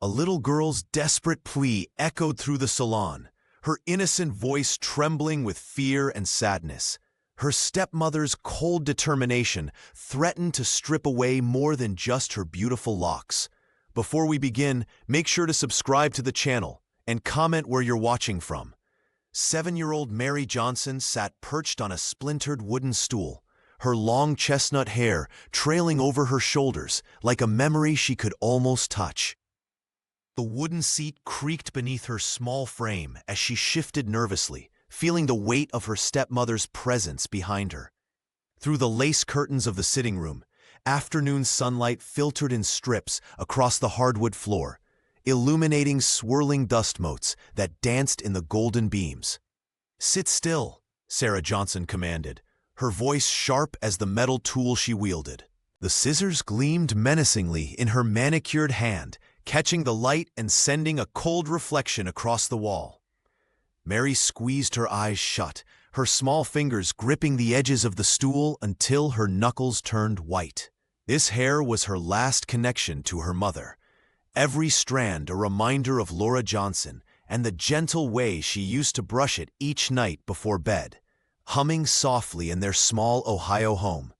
A little girl's desperate plea echoed through the salon, her innocent voice trembling with fear and sadness. Her stepmother's cold determination threatened to strip away more than just her beautiful locks. Before we begin, make sure to subscribe to the channel and comment where you're watching from. 7-year-old Mary Johnson sat perched on a splintered wooden stool, her long chestnut hair trailing over her shoulders like a memory she could almost touch. The wooden seat creaked beneath her small frame as she shifted nervously, feeling the weight of her stepmother's presence behind her. Through the lace curtains of the sitting room, afternoon sunlight filtered in strips across the hardwood floor, illuminating swirling dust motes that danced in the golden beams. "Sit still," Sarah Johnson commanded, her voice sharp as the metal tool she wielded. The scissors gleamed menacingly in her manicured hand, catching the light and sending a cold reflection across the wall. Mary squeezed her eyes shut, her small fingers gripping the edges of the stool until her knuckles turned white. This hair was her last connection to her mother, every strand a reminder of Laura Johnson and the gentle way she used to brush it each night before bed, humming softly in their small Ohio home.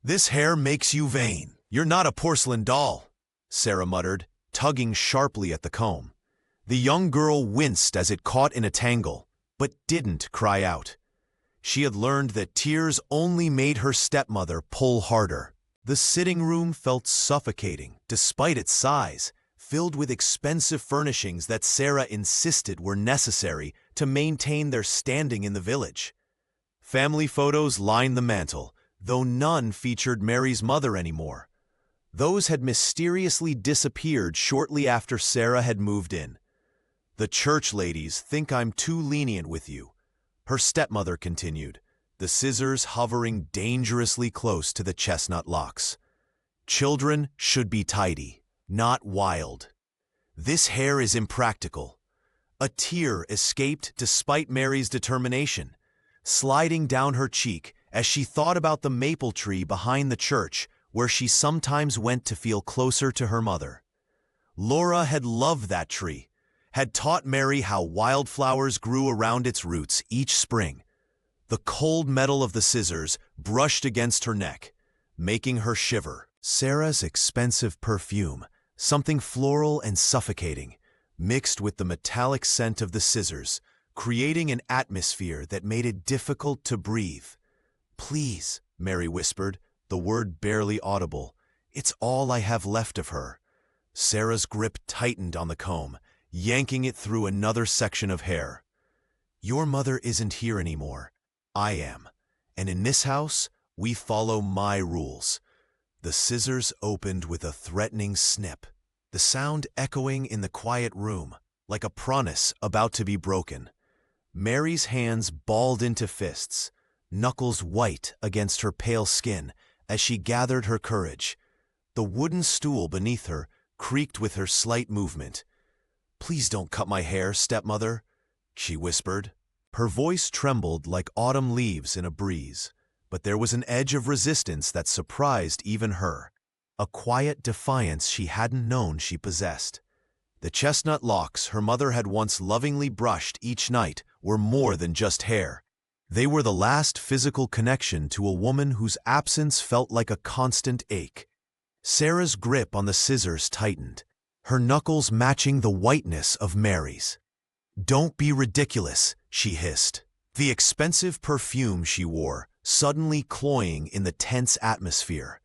"This hair makes you vain. You're not a porcelain doll," Sarah muttered, tugging sharply at the comb. The young girl winced as it caught in a tangle, but didn't cry out. She had learned that tears only made her stepmother pull harder. The sitting room felt suffocating, despite its size, filled with expensive furnishings that Sarah insisted were necessary to maintain their standing in the village. Family photos lined the mantel, though none featured Mary's mother anymore. Those had mysteriously disappeared shortly after Sarah had moved in. "The church ladies think I'm too lenient with you," her stepmother continued, the scissors hovering dangerously close to the chestnut locks. "Children should be tidy, not wild. This hair is impractical." A tear escaped despite Mary's determination, sliding down her cheek as she thought about the maple tree behind the church where she sometimes went to feel closer to her mother. Laura had loved that tree, had taught Mary how wildflowers grew around its roots each spring. The cold metal of the scissors brushed against her neck, making her shiver. Sarah's expensive perfume, something floral and suffocating, mixed with the metallic scent of the scissors, creating an atmosphere that made it difficult to breathe. "Please," Mary whispered, the word barely audible. "It's all I have left of her." Sarah's grip tightened on the comb, yanking it through another section of hair. "Your mother isn't here anymore. I am. And in this house, we follow my rules." The scissors opened with a threatening snip, the sound echoing in the quiet room, like a promise about to be broken. Mary's hands balled into fists, knuckles white against her pale skin as she gathered her courage. The wooden stool beneath her creaked with her slight movement. "Please don't cut my hair, stepmother," she whispered. Her voice trembled like autumn leaves in a breeze, but there was an edge of resistance that surprised even her, a quiet defiance she hadn't known she possessed. The chestnut locks her mother had once lovingly brushed each night were more than just hair. They were the last physical connection to a woman whose absence felt like a constant ache. Sarah's grip on the scissors tightened, her knuckles matching the whiteness of Mary's. "Don't be ridiculous," she hissed, the expensive perfume she wore suddenly cloying in the tense atmosphere.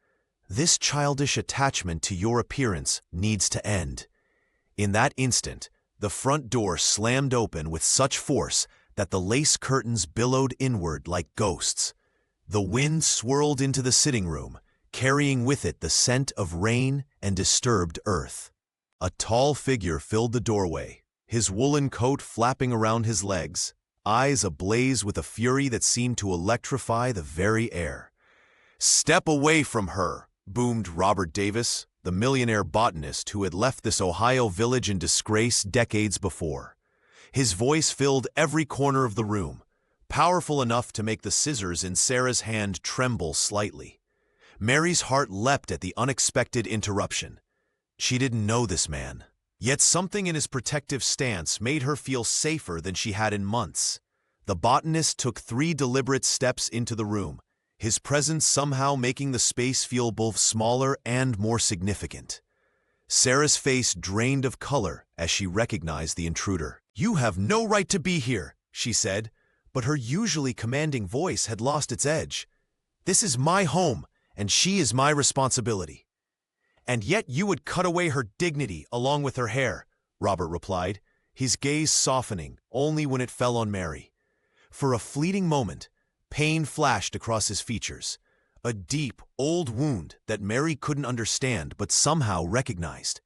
"This childish attachment to your appearance needs to end." In that instant, the front door slammed open with such force that the lace curtains billowed inward like ghosts. The wind swirled into the sitting room, carrying with it the scent of rain and disturbed earth. A tall figure filled the doorway, his woolen coat flapping around his legs, eyes ablaze with a fury that seemed to electrify the very air. "Step away from her," boomed Robert Davis, the millionaire botanist who had left this Ohio village in disgrace decades before. His voice filled every corner of the room, powerful enough to make the scissors in Sarah's hand tremble slightly. Mary's heart leapt at the unexpected interruption. She didn't know this man, Yet something in his protective stance made her feel safer than she had in months. The botanist took 3 deliberate steps into the room, his presence somehow making the space feel both smaller and more significant. Sarah's face drained of color as she recognized the intruder. "You have no right to be here," she said, but her usually commanding voice had lost its edge. "This is my home, and she is my responsibility." "And yet you would cut away her dignity along with her hair," Robert replied, his gaze softening only when it fell on Mary. For a fleeting moment, pain flashed across his features, a deep, old wound that Mary couldn't understand but somehow recognized.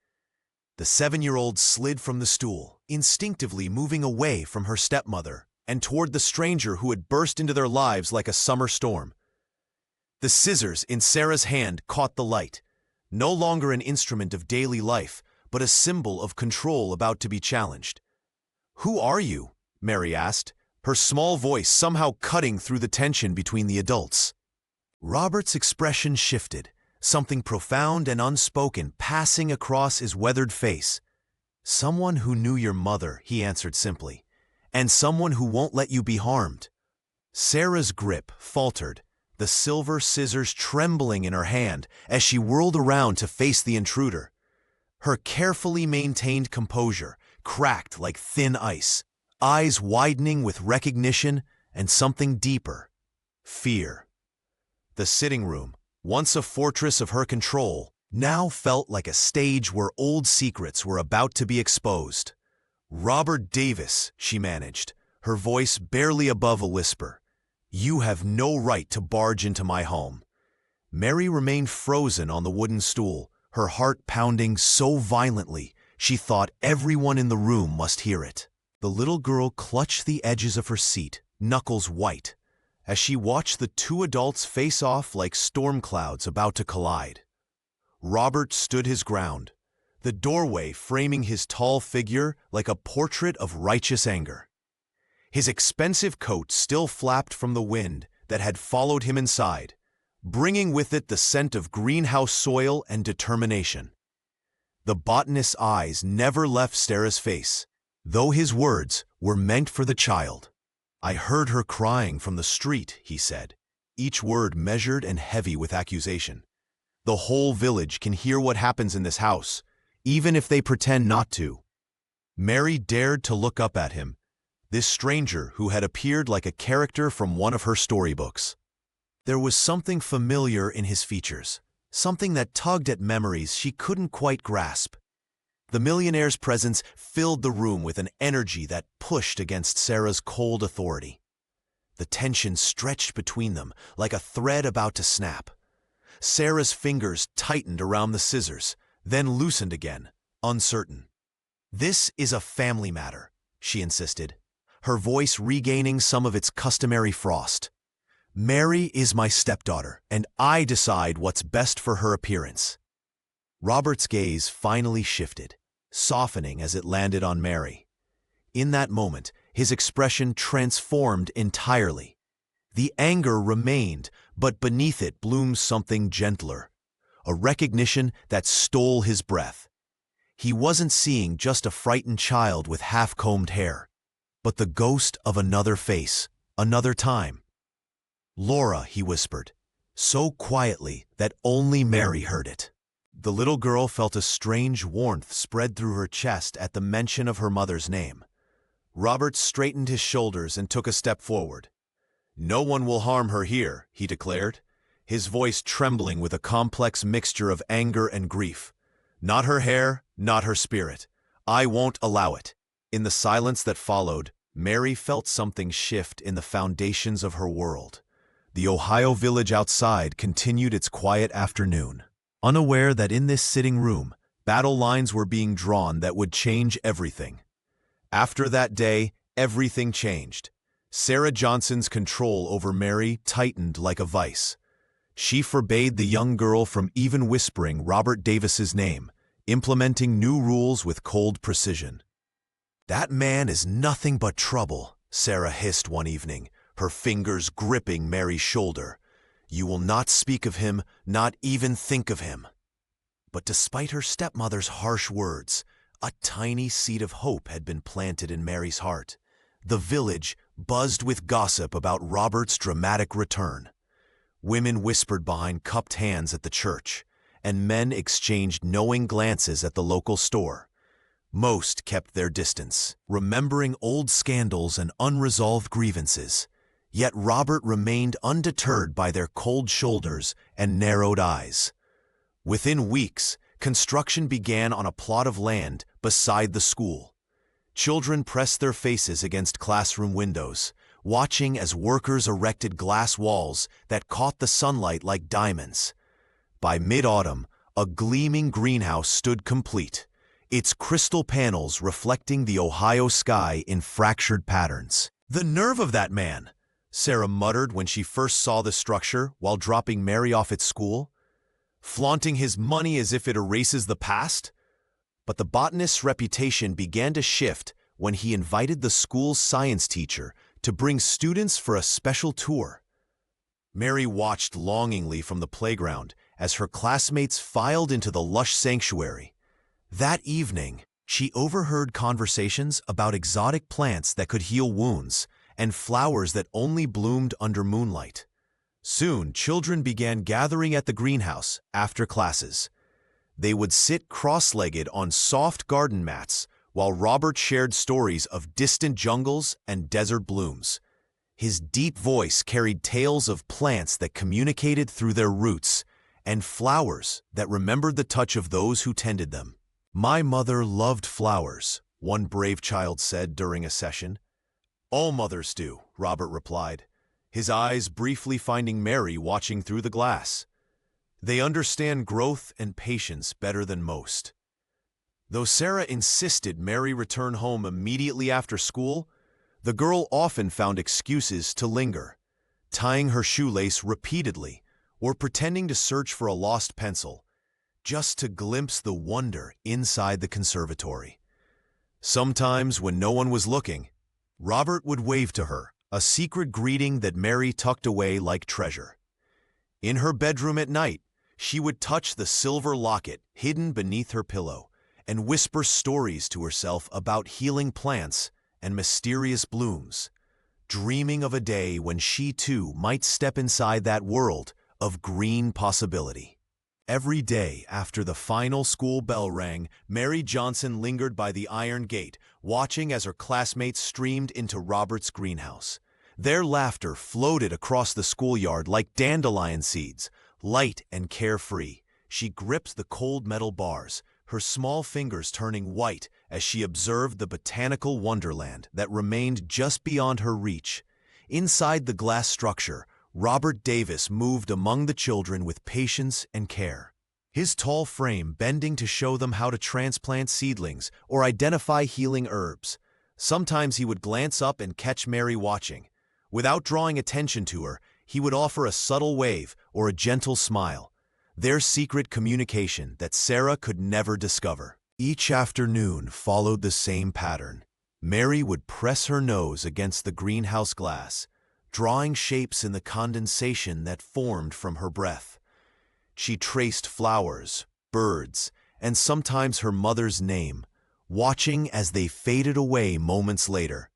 The 7-year-old slid from the stool, instinctively moving away from her stepmother and toward the stranger who had burst into their lives like a summer storm. The scissors in Sarah's hand caught the light, no longer an instrument of daily life, but a symbol of control about to be challenged. "Who are you?" Mary asked, her small voice somehow cutting through the tension between the adults. Robert's expression shifted, something profound and unspoken passing across his weathered face. "Someone who knew your mother," he answered simply, "and someone who won't let you be harmed." Sarah's grip faltered, the silver scissors trembling in her hand as she whirled around to face the intruder. Her carefully maintained composure cracked like thin ice, eyes widening with recognition and something deeper, fear. The sitting room, once a fortress of her control, now felt like a stage where old secrets were about to be exposed. "Robert Davis," she managed, her voice barely above a whisper, "you have no right to barge into my home." Mary remained frozen on the wooden stool, her heart pounding so violently she thought everyone in the room must hear it. The little girl clutched the edges of her seat, knuckles white, as she watched the 2 adults face off like storm clouds about to collide. Robert stood his ground, the doorway framing his tall figure like a portrait of righteous anger. His expensive coat still flapped from the wind that had followed him inside, bringing with it the scent of greenhouse soil and determination. The botanist's eyes never left Sarah's face, though his words were meant for the child. "I heard her crying from the street," he said, each word measured and heavy with accusation. "The whole village can hear what happens in this house, even if they pretend not to." Mary dared to look up at him, this stranger who had appeared like a character from one of her storybooks. There was something familiar in his features, something that tugged at memories she couldn't quite grasp. The millionaire's presence filled the room with an energy that pushed against Sarah's cold authority. The tension stretched between them like a thread about to snap. Sarah's fingers tightened around the scissors, then loosened again, uncertain. "This is a family matter," she insisted, her voice regaining some of its customary frost. "Mary is my stepdaughter, and I decide what's best for her appearance." Robert's gaze finally shifted, softening as it landed on Mary. In that moment, his expression transformed entirely. The anger remained, but beneath it bloomed something gentler, a recognition that stole his breath. He wasn't seeing just a frightened child with half-combed hair, but the ghost of another face, another time. "Laura," he whispered, so quietly that only Mary heard it. The little girl felt a strange warmth spread through her chest at the mention of her mother's name. Robert straightened his shoulders and took a step forward. "No one will harm her here," he declared, his voice trembling with a complex mixture of anger and grief. "Not her hair, not her spirit. I won't allow it." In the silence that followed, Mary felt something shift in the foundations of her world. The Ohio village outside continued its quiet afternoon, unaware that in this sitting room, battle lines were being drawn that would change everything. After that day, everything changed. Sarah Johnson's control over Mary tightened like a vice. She forbade the young girl from even whispering Robert Davis's name, implementing new rules with cold precision. "That man is nothing but trouble," Sarah hissed one evening, her fingers gripping Mary's shoulder. "You will not speak of him, not even think of him." But despite her stepmother's harsh words, A tiny seed of hope had been planted in Mary's heart. The village buzzed with gossip about Robert's dramatic return. Women whispered behind cupped hands at the church, and men exchanged knowing glances at the local store. Most kept their distance, remembering old scandals and unresolved grievances. Yet Robert remained undeterred by their cold shoulders and narrowed eyes. Within weeks, construction began on a plot of land beside the school. Children pressed their faces against classroom windows, watching as workers erected glass walls that caught the sunlight like diamonds. By mid-autumn, a gleaming greenhouse stood complete, its crystal panels reflecting the Ohio sky in fractured patterns. "The nerve of that man!" Sarah muttered when she first saw the structure while dropping Mary off at school. "Flaunting his money as if it erases the past?" But the botanist's reputation began to shift when he invited the school's science teacher to bring students for a special tour. Mary watched longingly from the playground as her classmates filed into the lush sanctuary. That evening, she overheard conversations about exotic plants that could heal wounds and flowers that only bloomed under moonlight. Soon, children began gathering at the greenhouse after classes. They would sit cross-legged on soft garden mats while Robert shared stories of distant jungles and desert blooms. His deep voice carried tales of plants that communicated through their roots and flowers that remembered the touch of those who tended them. "My mother loved flowers," one brave child said during a session. "All mothers do," Robert replied, his eyes briefly finding Mary watching through the glass. "They understand growth and patience better than most." Though Sarah insisted Mary return home immediately after school, the girl often found excuses to linger, tying her shoelace repeatedly or pretending to search for a lost pencil, just to glimpse the wonder inside the conservatory. Sometimes, when no one was looking, Robert would wave to her, a secret greeting that Mary tucked away like treasure. In her bedroom at night, she would touch the silver locket hidden beneath her pillow and whisper stories to herself about healing plants and mysterious blooms, dreaming of a day when she too might step inside that world of green possibility. Every day after the final school bell rang, Mary Johnson lingered by the iron gate, watching as her classmates streamed into Robert's greenhouse. Their laughter floated across the schoolyard like dandelion seeds, light and carefree. She gripped the cold metal bars, her small fingers turning white as she observed the botanical wonderland that remained just beyond her reach. Inside the glass structure, Robert Davis moved among the children with patience and care, his tall frame bending to show them how to transplant seedlings or identify healing herbs. Sometimes he would glance up and catch Mary watching. Without drawing attention to her, he would offer a subtle wave or a gentle smile, their secret communication that Sarah could never discover. Each afternoon followed the same pattern. Mary would press her nose against the greenhouse glass, drawing shapes in the condensation that formed from her breath. She traced flowers, birds, and sometimes her mother's name, watching as they faded away moments later.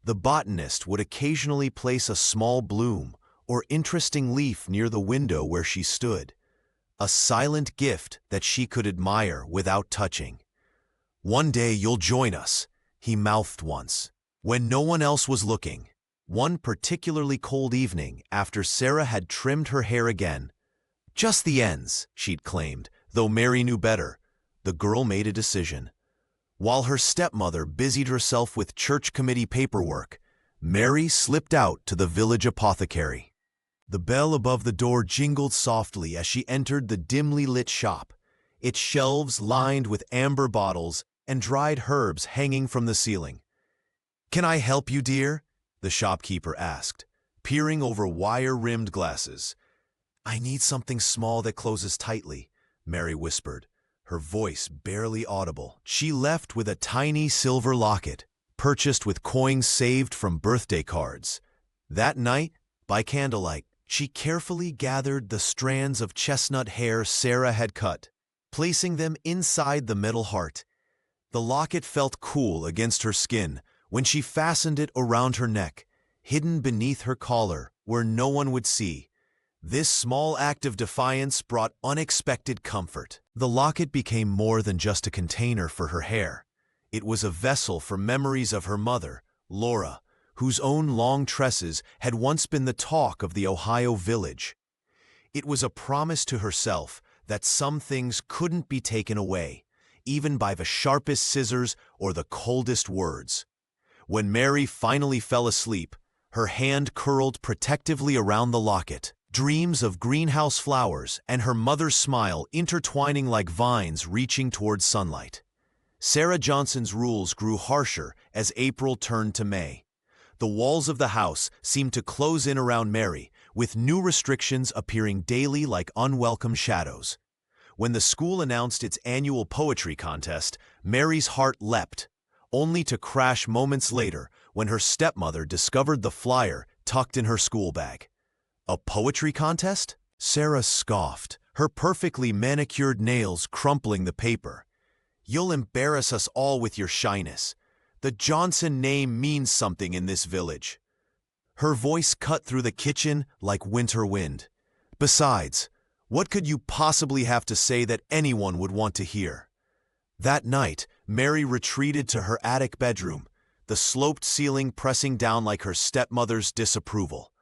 The botanist would occasionally place a small bloom or interesting leaf near the window where she stood, a silent gift that she could admire without touching. "One day you'll join us," he mouthed once, when no one else was looking. One particularly cold evening after Sarah had trimmed her hair again, "Just the ends," she'd claimed, though Mary knew better, the girl made a decision. While her stepmother busied herself with church committee paperwork, Mary slipped out to the village apothecary. The bell above the door jingled softly as she entered the dimly lit shop, its shelves lined with amber bottles and dried herbs hanging from the ceiling. "Can I help you, dear?" the shopkeeper asked, peering over wire-rimmed glasses. "I need something small that closes tightly," Mary whispered, her voice barely audible. She left with a tiny silver locket, purchased with coins saved from birthday cards. That night, by candlelight, she carefully gathered the strands of chestnut hair Sarah had cut, placing them inside the metal heart. The locket felt cool against her skin when she fastened it around her neck, hidden beneath her collar where no one would see. This small act of defiance brought unexpected comfort. The locket became more than just a container for her hair. It was a vessel for memories of her mother, Laura, whose own long tresses had once been the talk of the Ohio village. It was a promise to herself that some things couldn't be taken away, even by the sharpest scissors or the coldest words. When Mary finally fell asleep, her hand curled protectively around the locket, dreams of greenhouse flowers and her mother's smile intertwining like vines reaching toward sunlight. Sarah Johnson's rules grew harsher as April turned to May. The walls of the house seemed to close in around Mary, with new restrictions appearing daily like unwelcome shadows. When the school announced its annual poetry contest, Mary's heart leapt, only to crash moments later when her stepmother discovered the flyer tucked in her school bag. A poetry contest? Sarah scoffed, her perfectly manicured nails crumpling the paper. You'll embarrass us all with your shyness. The Johnson name means something in this village. Her voice cut through the kitchen like winter wind. Besides, what could you possibly have to say that anyone would want to hear? That night, Mary retreated to her attic bedroom, the sloped ceiling pressing down like her stepmother's disapproval.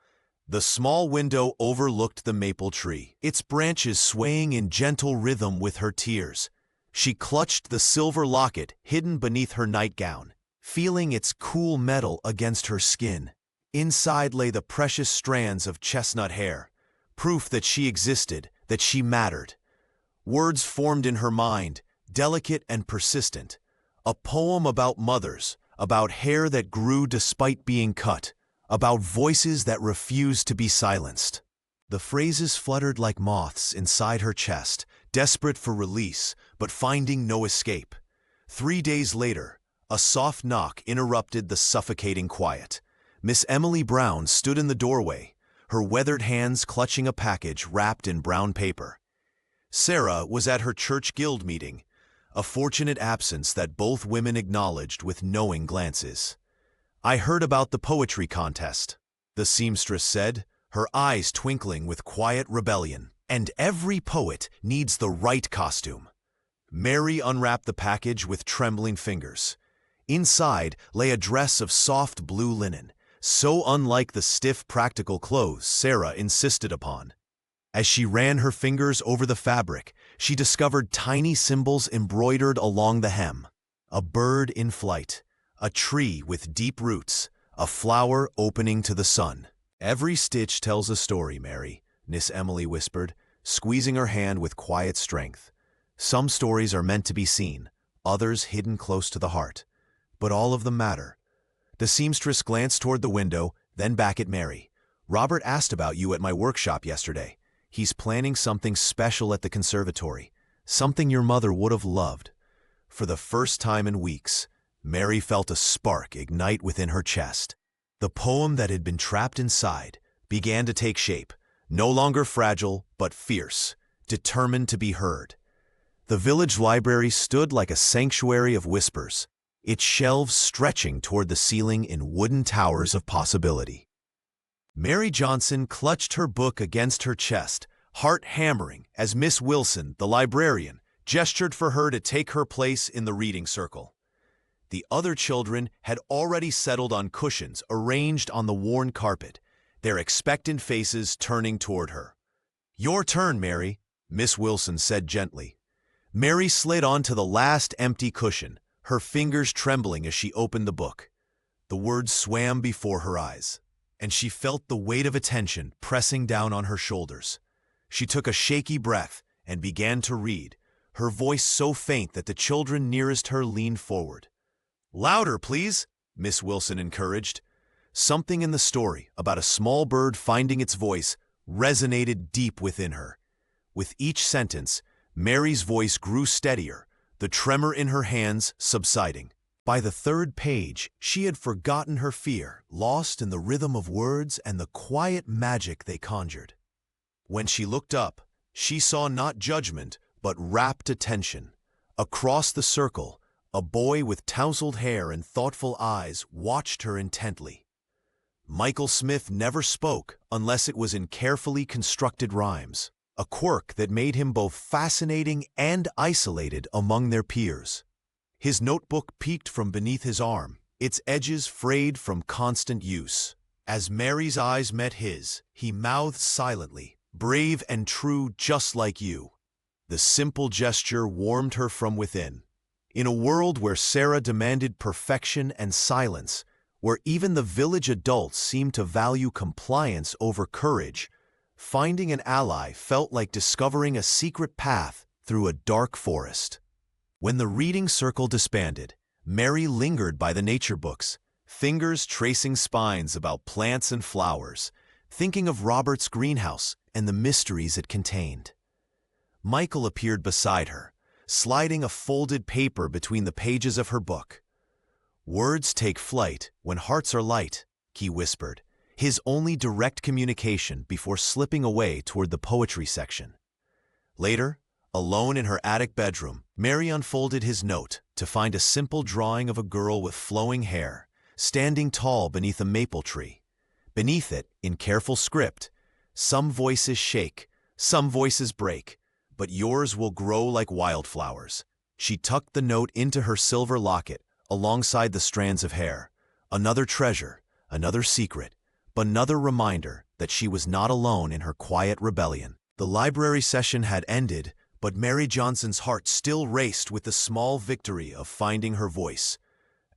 The small window overlooked the maple tree, its branches swaying in gentle rhythm with her tears. She clutched the silver locket hidden beneath her nightgown, feeling its cool metal against her skin. Inside lay the precious strands of chestnut hair, proof that she existed, that she mattered. Words formed in her mind, delicate and persistent. A poem about mothers, about hair that grew despite being cut, about voices that refused to be silenced. The phrases fluttered like moths inside her chest, desperate for release, but finding no escape. 3 days later, a soft knock interrupted the suffocating quiet. Miss Emily Brown stood in the doorway, her weathered hands clutching a package wrapped in brown paper. Sarah was at her church guild meeting, a fortunate absence that both women acknowledged with knowing glances. "I heard about the poetry contest," the seamstress said, her eyes twinkling with quiet rebellion. "And every poet needs the right costume." Mary unwrapped the package with trembling fingers. Inside lay a dress of soft blue linen, so unlike the stiff, practical clothes Sarah insisted upon. As she ran her fingers over the fabric, she discovered tiny symbols embroidered along the hem. A bird in flight, a tree with deep roots, a flower opening to the sun. "Every stitch tells a story, Mary," Miss Emily whispered, squeezing her hand with quiet strength. "Some stories are meant to be seen, others hidden close to the heart. But all of them matter." The seamstress glanced toward the window, then back at Mary. "Robert asked about you at my workshop yesterday. He's planning something special at the conservatory, something your mother would have loved." For the first time in weeks, Mary felt a spark ignite within her chest. The poem that had been trapped inside began to take shape, no longer fragile, but fierce, determined to be heard. The village library stood like a sanctuary of whispers, its shelves stretching toward the ceiling in wooden towers of possibility. Mary Johnson clutched her book against her chest, heart hammering, as Miss Wilson, the librarian, gestured for her to take her place in the reading circle. The other children had already settled on cushions arranged on the worn carpet, their expectant faces turning toward her. "Your turn, Mary," Miss Wilson said gently. Mary slid onto the last empty cushion, her fingers trembling as she opened the book. The words swam before her eyes, and she felt the weight of attention pressing down on her shoulders. She took a shaky breath and began to read, her voice so faint that the children nearest her leaned forward. "Louder, please," Miss Wilson encouraged. Something in the story about a small bird finding its voice resonated deep within her. With each sentence, Mary's voice grew steadier, the tremor in her hands subsiding. By the third page, she had forgotten her fear, lost in the rhythm of words and the quiet magic they conjured. When she looked up, she saw not judgment, but rapt attention. Across the circle, A boy with tousled hair and thoughtful eyes watched her intently. Michael Smith never spoke unless it was in carefully constructed rhymes, a quirk that made him both fascinating and isolated among their peers. His notebook peeked from beneath his arm, its edges frayed from constant use. As Mary's eyes met his, he mouthed silently, "Brave and true just like you." The simple gesture warmed her from within. In a world where Sarah demanded perfection and silence, where even the village adults seemed to value compliance over courage, finding an ally felt like discovering a secret path through a dark forest. When the reading circle disbanded, Mary lingered by the nature books, fingers tracing spines about plants and flowers, thinking of Robert's greenhouse and the mysteries it contained. Michael appeared beside her, sliding a folded paper between the pages of her book. "Words take flight when hearts are light," he whispered, his only direct communication before slipping away toward the poetry section. Later, alone in her attic bedroom, Mary unfolded his note to find a simple drawing of a girl with flowing hair, standing tall beneath a maple tree. Beneath it, in careful script, "Some voices shake, some voices break, but yours will grow like wildflowers." She tucked the note into her silver locket alongside the strands of hair. Another treasure, another secret, but another reminder that she was not alone in her quiet rebellion. The library session had ended, but Mary Johnson's heart still raced with the small victory of finding her voice.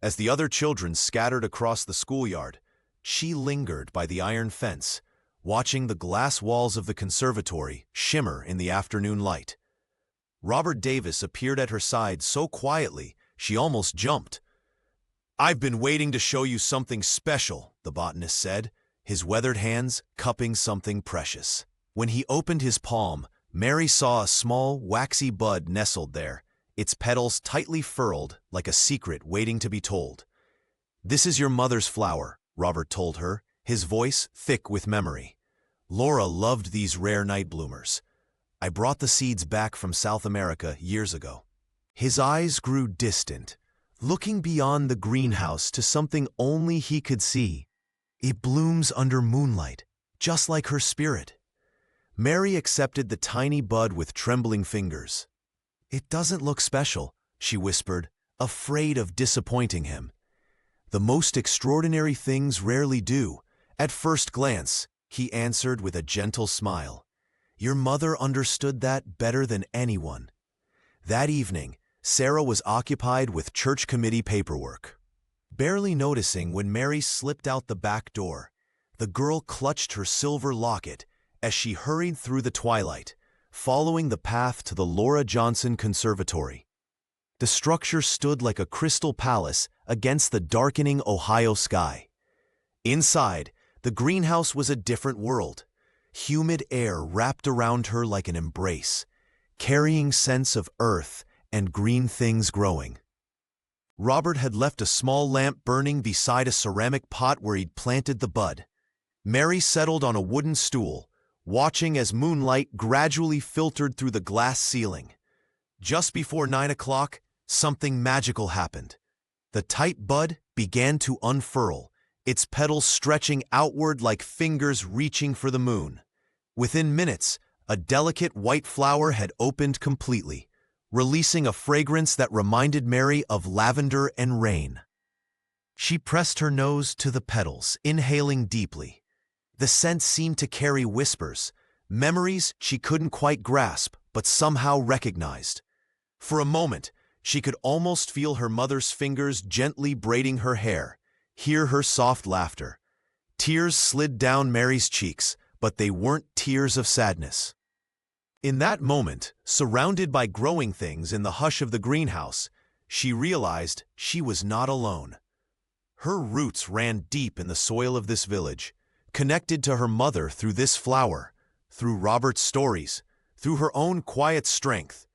As the other children scattered across the schoolyard, she lingered by the iron fence, watching the glass walls of the conservatory shimmer in the afternoon light. Robert Davis appeared at her side so quietly she almost jumped. "I've been waiting to show you something special," the botanist said, his weathered hands cupping something precious. When he opened his palm, Mary saw a small, waxy bud nestled there, its petals tightly furled like a secret waiting to be told. "This is your mother's flower," Robert told her, his voice thick with memory. "Laura loved these rare night bloomers. I brought the seeds back from South America years ago." His eyes grew distant, looking beyond the greenhouse to something only he could see. "It blooms under moonlight, just like her spirit." Mary accepted the tiny bud with trembling fingers. "It doesn't look special," she whispered, afraid of disappointing him. "The most extraordinary things rarely do, at first glance," he answered with a gentle smile. "Your mother understood that better than anyone." That evening, Sarah was occupied with church committee paperwork. Barely noticing when Mary slipped out the back door, the girl clutched her silver locket as she hurried through the twilight, following the path to the Laura Johnson Conservatory. The structure stood like a crystal palace against the darkening Ohio sky. Inside, the greenhouse was a different world. Humid air wrapped around her like an embrace, carrying scents of earth and green things growing. Robert had left a small lamp burning beside a ceramic pot where he'd planted the bud. Mary settled on a wooden stool, watching as moonlight gradually filtered through the glass ceiling. Just before 9 o'clock, something magical happened. The tight bud began to unfurl, its petals stretching outward like fingers reaching for the moon. Within minutes, a delicate white flower had opened completely, releasing a fragrance that reminded Mary of lavender and rain. She pressed her nose to the petals, inhaling deeply. The scent seemed to carry whispers, memories she couldn't quite grasp but somehow recognized. For a moment, she could almost feel her mother's fingers gently braiding her hair, hear her soft laughter. Tears slid down Mary's cheeks, but they weren't tears of sadness. In that moment, surrounded by growing things in the hush of the greenhouse, she realized she was not alone. Her roots ran deep in the soil of this village, connected to her mother through this flower, through Robert's stories, through her own quiet strength.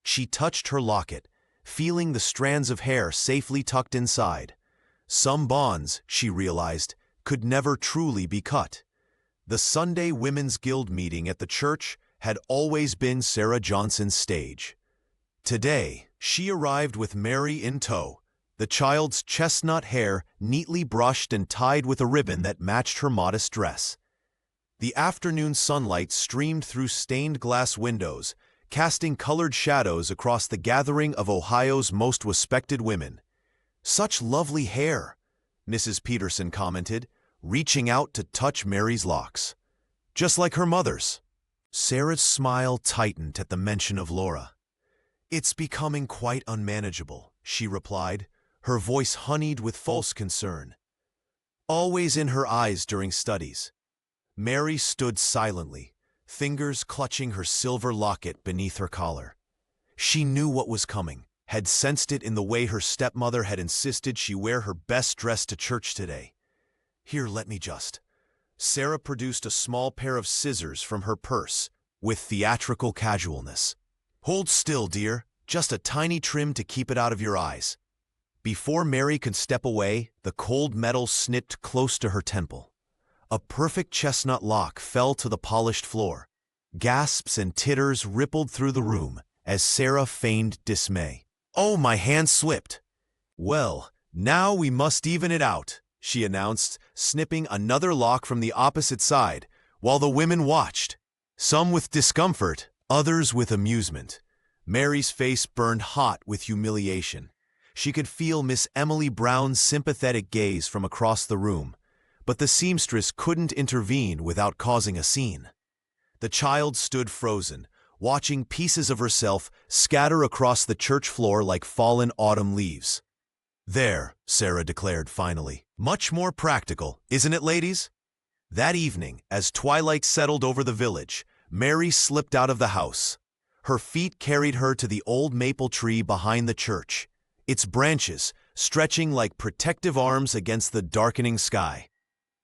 She touched her locket, feeling the strands of hair safely tucked inside. Some bonds, she realized, could never truly be cut. The Sunday Women's Guild meeting at the church had always been Sarah Johnson's stage. Today, She arrived with Mary in tow, the child's chestnut hair neatly brushed and tied with a ribbon that matched her modest dress. The afternoon sunlight streamed through stained glass windows, casting colored shadows across the gathering of Ohio's most respected women. "Such lovely hair," Mrs. Peterson commented, reaching out to touch Mary's locks. "Just like her mother's." Sarah's smile tightened at the mention of Laura. "It's becoming quite unmanageable," she replied, her voice honeyed with false concern. Always in her eyes during studies. Mary stood silently, fingers clutching her silver locket beneath her collar. She knew what was coming, had sensed it in the way her stepmother had insisted she wear her best dress to church today. "Here, let me just." Sarah produced a small pair of scissors from her purse, with theatrical casualness. "Hold still, dear, just a tiny trim to keep it out of your eyes." Before Mary could step away, the cold metal snipped close to her temple. A perfect chestnut lock fell to the polished floor. Gasps and titters rippled through the room as Sarah feigned dismay. "Oh, my hand slipped." "Well, now we must even it out," she announced, snipping another lock from the opposite side, while the women watched, some with discomfort, others with amusement. Mary's face burned hot with humiliation. She could feel Miss Emily Brown's sympathetic gaze from across the room, but the seamstress couldn't intervene without causing a scene. The child stood frozen, watching pieces of herself scatter across the church floor like fallen autumn leaves. "There," Sarah declared finally. "Much more practical, isn't it, ladies?" That evening, as twilight settled over the village, Mary slipped out of the house. Her feet carried her to the old maple tree behind the church, its branches stretching like protective arms against the darkening sky.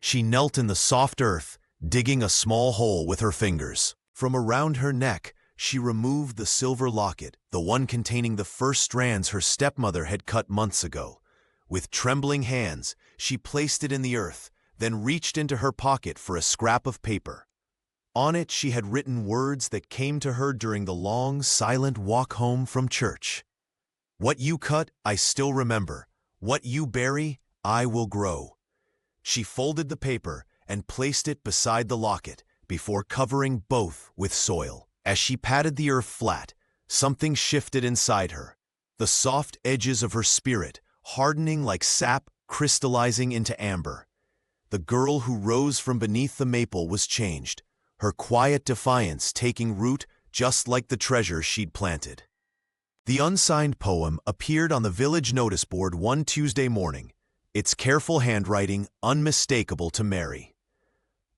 She knelt in the soft earth, digging a small hole with her fingers. From around her neck, she removed the silver locket, the one containing the first strands her stepmother had cut months ago. With trembling hands, she placed it in the earth, then reached into her pocket for a scrap of paper. On it she had written words that came to her during the long, silent walk home from church. "What you cut, I still remember. What you bury, I will grow." She folded the paper and placed it beside the locket before covering both with soil. As she patted the earth flat, something shifted inside her, the soft edges of her spirit hardening like sap crystallizing into amber. The girl who rose from beneath the maple was changed, her quiet defiance taking root just like the treasure she'd planted. The unsigned poem appeared on the village notice board one Tuesday morning, its careful handwriting unmistakable to Mary.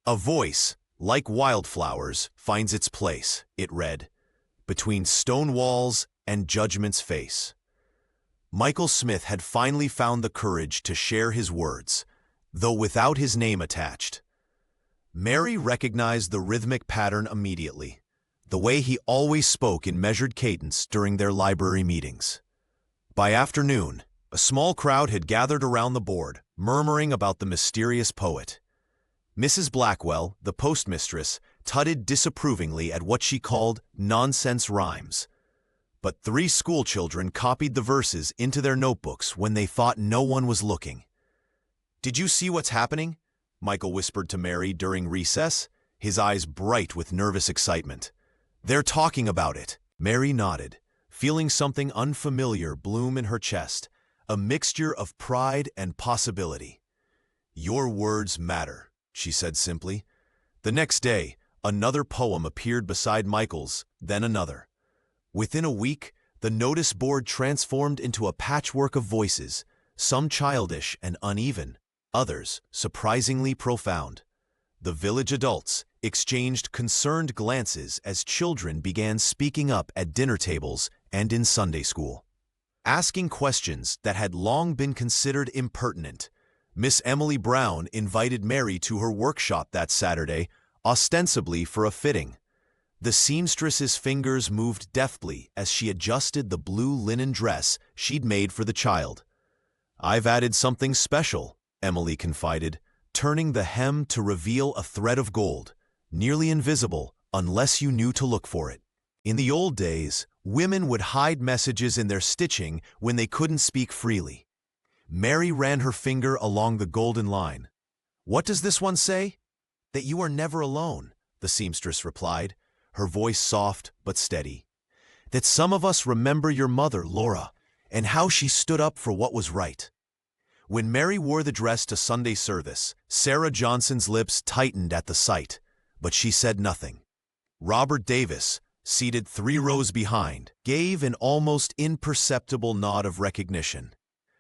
"A voice, like wildflowers, finds its place," it read, "between stone walls and judgment's face." Michael Smith had finally found the courage to share his words, though without his name attached. Mary recognized the rhythmic pattern immediately, the way he always spoke in measured cadence during their library meetings. By afternoon, a small crowd had gathered around the board, murmuring about the mysterious poet. Mrs. Blackwell, the postmistress, tutted disapprovingly at what she called nonsense rhymes. But 3 schoolchildren copied the verses into their notebooks when they thought no one was looking. "Did you see what's happening?" Michael whispered to Mary during recess, his eyes bright with nervous excitement. "They're talking about it." Mary nodded, feeling something unfamiliar bloom in her chest, a mixture of pride and possibility. "Your words matter," she said simply. The next day, another poem appeared beside Michael's, then another. Within a week, the notice board transformed into a patchwork of voices, some childish and uneven, others surprisingly profound. The village adults exchanged concerned glances as children began speaking up at dinner tables and in Sunday school. Asking questions that had long been considered impertinent, Miss Emily Brown invited Mary to her workshop that Saturday, ostensibly for a fitting. The seamstress's fingers moved deftly as she adjusted the blue linen dress she'd made for the child. "I've added something special," Emily confided, turning the hem to reveal a thread of gold, nearly invisible unless you knew to look for it. In the old days, women would hide messages in their stitching when they couldn't speak freely. Mary ran her finger along the golden line. "What does this one say?" "That you are never alone," the seamstress replied, her voice soft but steady. "That some of us remember your mother, Laura, and how she stood up for what was right." When Mary wore the dress to Sunday service, Sarah Johnson's lips tightened at the sight, but she said nothing. Robert Davis, seated 3 rows behind, gave an almost imperceptible nod of recognition.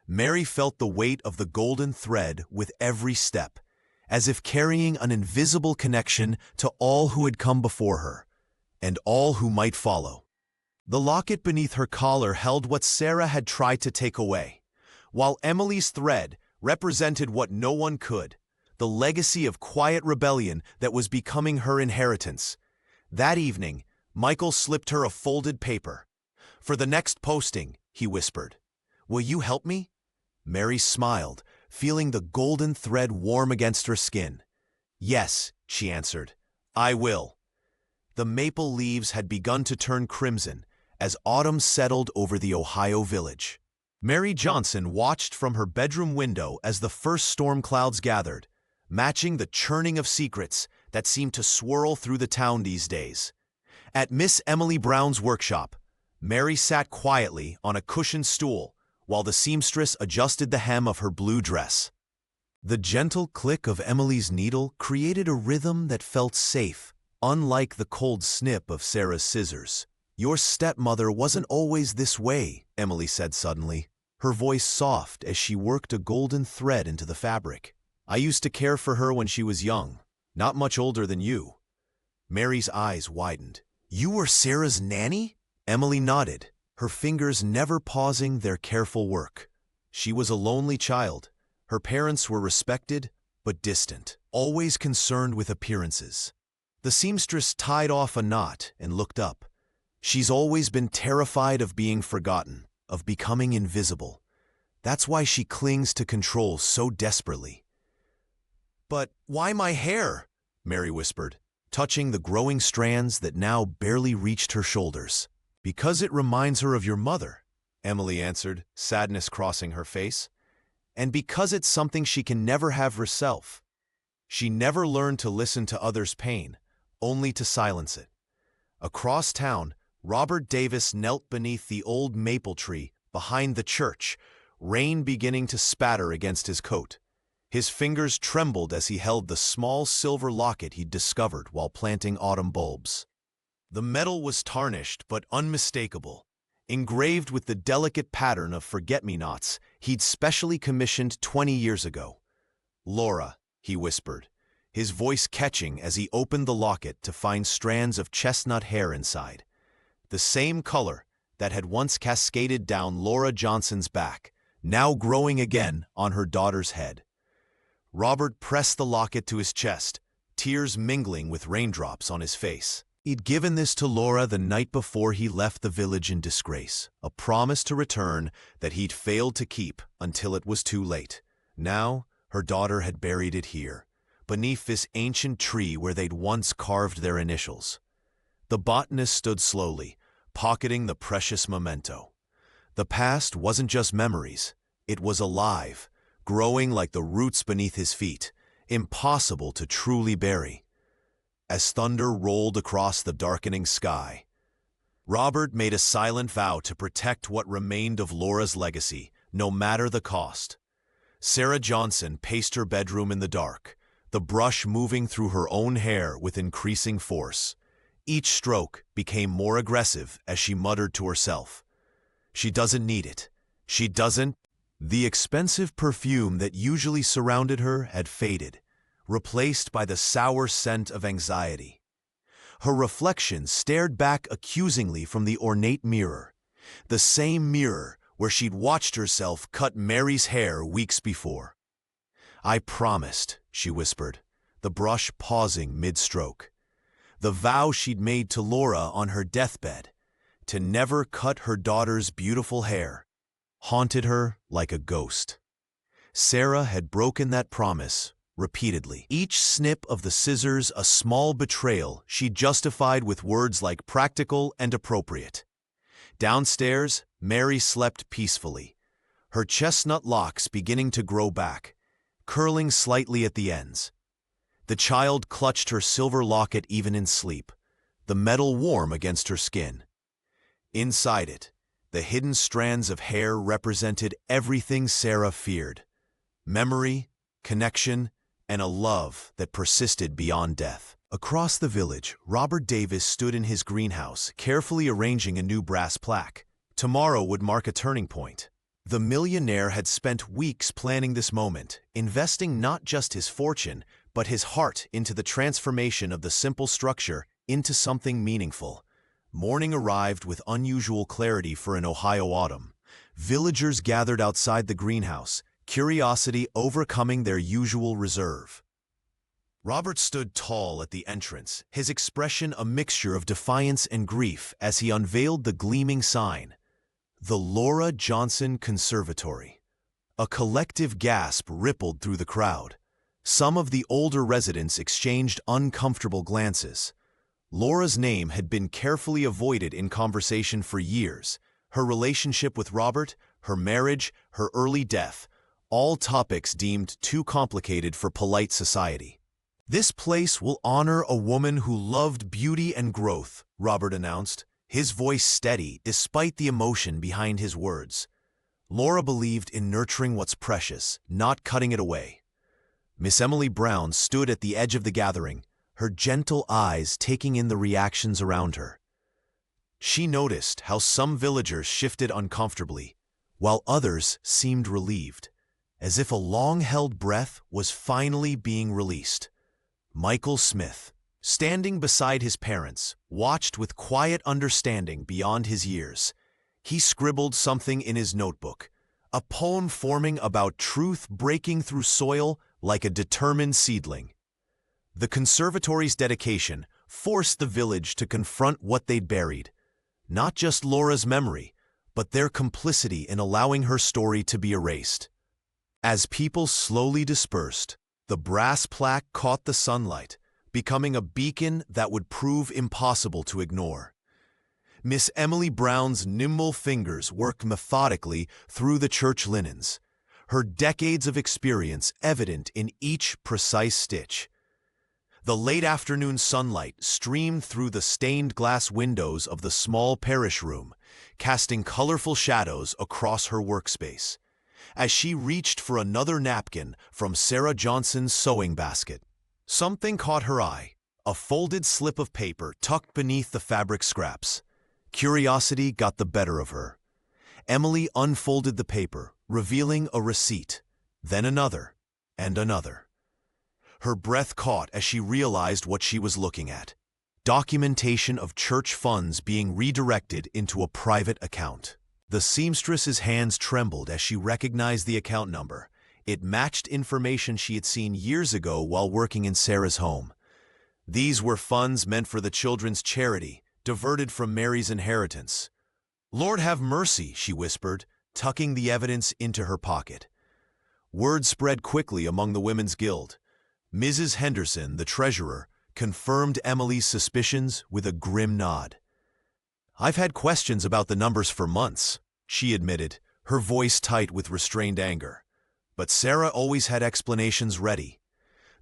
Mary felt the weight of the golden thread with every step, as if carrying an invisible connection to all who had come before her, and all who might follow. The locket beneath her collar held what Sarah had tried to take away, while Emily's thread represented what no one could, the legacy of quiet rebellion that was becoming her inheritance. That evening, Michael slipped her a folded paper. "For the next posting," he whispered. "Will you help me?" Mary smiled, feeling the golden thread warm against her skin. "Yes," she answered, "I will." The maple leaves had begun to turn crimson as autumn settled over the Ohio village. Mary Johnson watched from her bedroom window as the first storm clouds gathered, matching the churning of secrets that seemed to swirl through the town these days. At Miss Emily Brown's workshop, Mary sat quietly on a cushioned stool while the seamstress adjusted the hem of her blue dress. The gentle click of Emily's needle created a rhythm that felt safe, unlike the cold snip of Sarah's scissors. "Your stepmother wasn't always this way," Emily said suddenly, her voice soft as she worked a golden thread into the fabric. "I used to care for her when she was young, not much older than you." Mary's eyes widened. "You were Sarah's nanny?" Emily nodded, her fingers never pausing their careful work. She was a lonely child. Her parents were respected, but distant, always concerned with appearances. The seamstress tied off a knot and looked up. "She's always been terrified of being forgotten, of becoming invisible. That's why she clings to control so desperately." "But why my hair?" Mary whispered, touching the growing strands that now barely reached her shoulders. "Because it reminds her of your mother," Emily answered, sadness crossing her face. "And because it's something she can never have herself. She never learned to listen to others' pain, only to silence it." Across town, Robert Davis knelt beneath the old maple tree behind the church, rain beginning to spatter against his coat. His fingers trembled as he held the small silver locket he'd discovered while planting autumn bulbs. The metal was tarnished but unmistakable, engraved with the delicate pattern of forget-me-nots he'd specially commissioned 20 years ago. "Laura," he whispered, his voice catching as he opened the locket to find strands of chestnut hair inside. The same color that had once cascaded down Laura Johnson's back, now growing again on her daughter's head. Robert pressed the locket to his chest, tears mingling with raindrops on his face. He'd given this to Laura the night before he left the village in disgrace, a promise to return that he'd failed to keep until it was too late. Now, her daughter had buried it here, beneath this ancient tree where they'd once carved their initials. The botanist stood slowly, pocketing the precious memento. The past wasn't just memories, it was alive, growing like the roots beneath his feet, impossible to truly bury. As thunder rolled across the darkening sky, Robert made a silent vow to protect what remained of Laura's legacy, no matter the cost. Sarah Johnson paced her bedroom in the dark, the brush moving through her own hair with increasing force. Each stroke became more aggressive as she muttered to herself, "She doesn't need it. She doesn't." The expensive perfume that usually surrounded her had faded, replaced by the sour scent of anxiety. Her reflection stared back accusingly from the ornate mirror, the same mirror where she'd watched herself cut Mary's hair weeks before. "I promised," she whispered, the brush pausing mid-stroke. The vow she'd made to Laura on her deathbed, to never cut her daughter's beautiful hair, haunted her like a ghost. Sarah had broken that promise repeatedly. Each snip of the scissors a small betrayal she justified with words like practical and appropriate. Downstairs, Mary slept peacefully, her chestnut locks beginning to grow back, curling slightly at the ends. The child clutched her silver locket even in sleep, the metal warm against her skin. Inside it, the hidden strands of hair represented everything Sarah feared: memory, connection, and a love that persisted beyond death. Across the village, Robert Davis stood in his greenhouse, carefully arranging a new brass plaque. Tomorrow would mark a turning point. The millionaire had spent weeks planning this moment, investing not just his fortune, but his heart into the transformation of the simple structure into something meaningful. Morning arrived with unusual clarity for an Ohio autumn. Villagers gathered outside the greenhouse, curiosity overcoming their usual reserve. Robert stood tall at the entrance, his expression a mixture of defiance and grief as he unveiled the gleaming sign: the Laura Johnson Conservatory. A collective gasp rippled through the crowd. Some of the older residents exchanged uncomfortable glances. Laura's name had been carefully avoided in conversation for years. Her relationship with Robert, her marriage, her early death, all topics deemed too complicated for polite society. "This place will honor a woman who loved beauty and growth," Robert announced, his voice steady despite the emotion behind his words. Laura believed in nurturing what's precious, not cutting it away. Miss Emily Brown stood at the edge of the gathering, her gentle eyes taking in the reactions around her. She noticed how some villagers shifted uncomfortably, while others seemed relieved, as if a long-held breath was finally being released. Michael Smith, standing beside his parents, watched with quiet understanding beyond his years. He scribbled something in his notebook, a poem forming about truth breaking through soil like a determined seedling. The conservatory's dedication forced the village to confront what they'd buried, not just Laura's memory, but their complicity in allowing her story to be erased. As people slowly dispersed, the brass plaque caught the sunlight, becoming a beacon that would prove impossible to ignore. Miss Emily Brown's nimble fingers worked methodically through the church linens, her decades of experience evident in each precise stitch. The late afternoon sunlight streamed through the stained glass windows of the small parish room, casting colorful shadows across her workspace. As she reached for another napkin from Sarah Johnson's sewing basket, something caught her eye: a folded slip of paper tucked beneath the fabric scraps. Curiosity got the better of her. Emily unfolded the paper, revealing a receipt, then another, and another. Her breath caught as she realized what she was looking at: documentation of church funds being redirected into a private account. The seamstress's hands trembled as she recognized the account number. It matched information she had seen years ago while working in Sarah's home. These were funds meant for the children's charity, diverted from Mary's inheritance. "Lord have mercy," she whispered, tucking the evidence into her pocket. Word spread quickly among the Women's Guild. Mrs. Henderson, the treasurer, confirmed Emily's suspicions with a grim nod. "I've had questions about the numbers for months," she admitted, her voice tight with restrained anger. But Sarah always had explanations ready.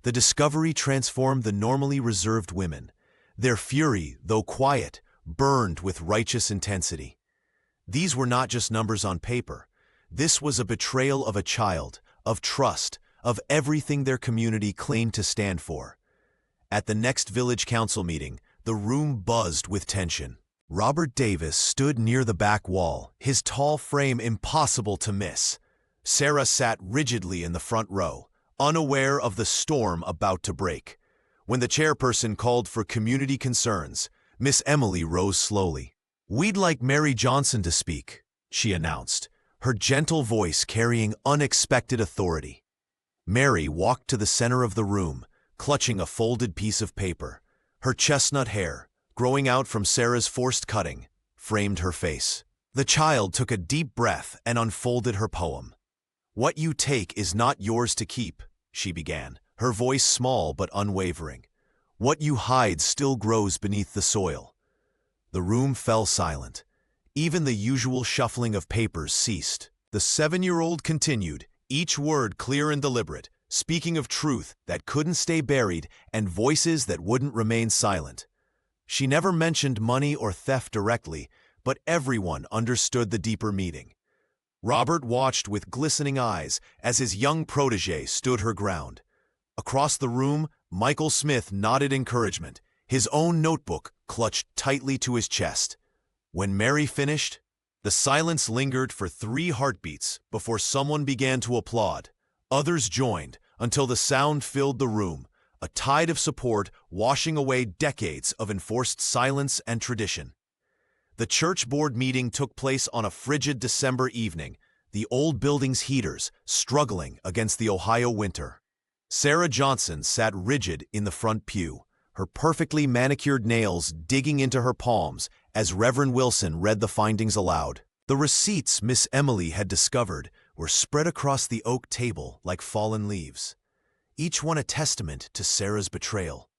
The discovery transformed the normally reserved women. Their fury, though quiet, burned with righteous intensity. These were not just numbers on paper. This was a betrayal of a child, of trust, of everything their community claimed to stand for. At the next village council meeting, the room buzzed with tension. Robert Davis stood near the back wall, his tall frame impossible to miss. Sarah sat rigidly in the front row, unaware of the storm about to break. When the chairperson called for community concerns, Miss Emily rose slowly. "We'd like Mary Johnson to speak," she announced, her gentle voice carrying unexpected authority. Mary walked to the center of the room, clutching a folded piece of paper. Her chestnut hair, growing out from Sarah's forced cutting, framed her face. The child took a deep breath and unfolded her poem. "What you take is not yours to keep," she began, her voice small but unwavering. "What you hide still grows beneath the soil." The room fell silent. Even the usual shuffling of papers ceased. The 7-year-old continued, each word clear and deliberate, speaking of truth that couldn't stay buried and voices that wouldn't remain silent. She never mentioned money or theft directly, but everyone understood the deeper meaning. Robert watched with glistening eyes as his young protege stood her ground. Across the room, Michael Smith nodded encouragement, his own notebook clutched tightly to his chest. When Mary finished, the silence lingered for 3 heartbeats before someone began to applaud. Others joined until the sound filled the room, a tide of support washing away decades of enforced silence and tradition. The church board meeting took place on a frigid December evening, the old building's heaters struggling against the Ohio winter. Sarah Johnson sat rigid in the front pew, her perfectly manicured nails digging into her palms as Reverend Wilson read the findings aloud. The receipts Miss Emily had discovered were spread across the oak table like fallen leaves, each one a testament to Sarah's betrayal.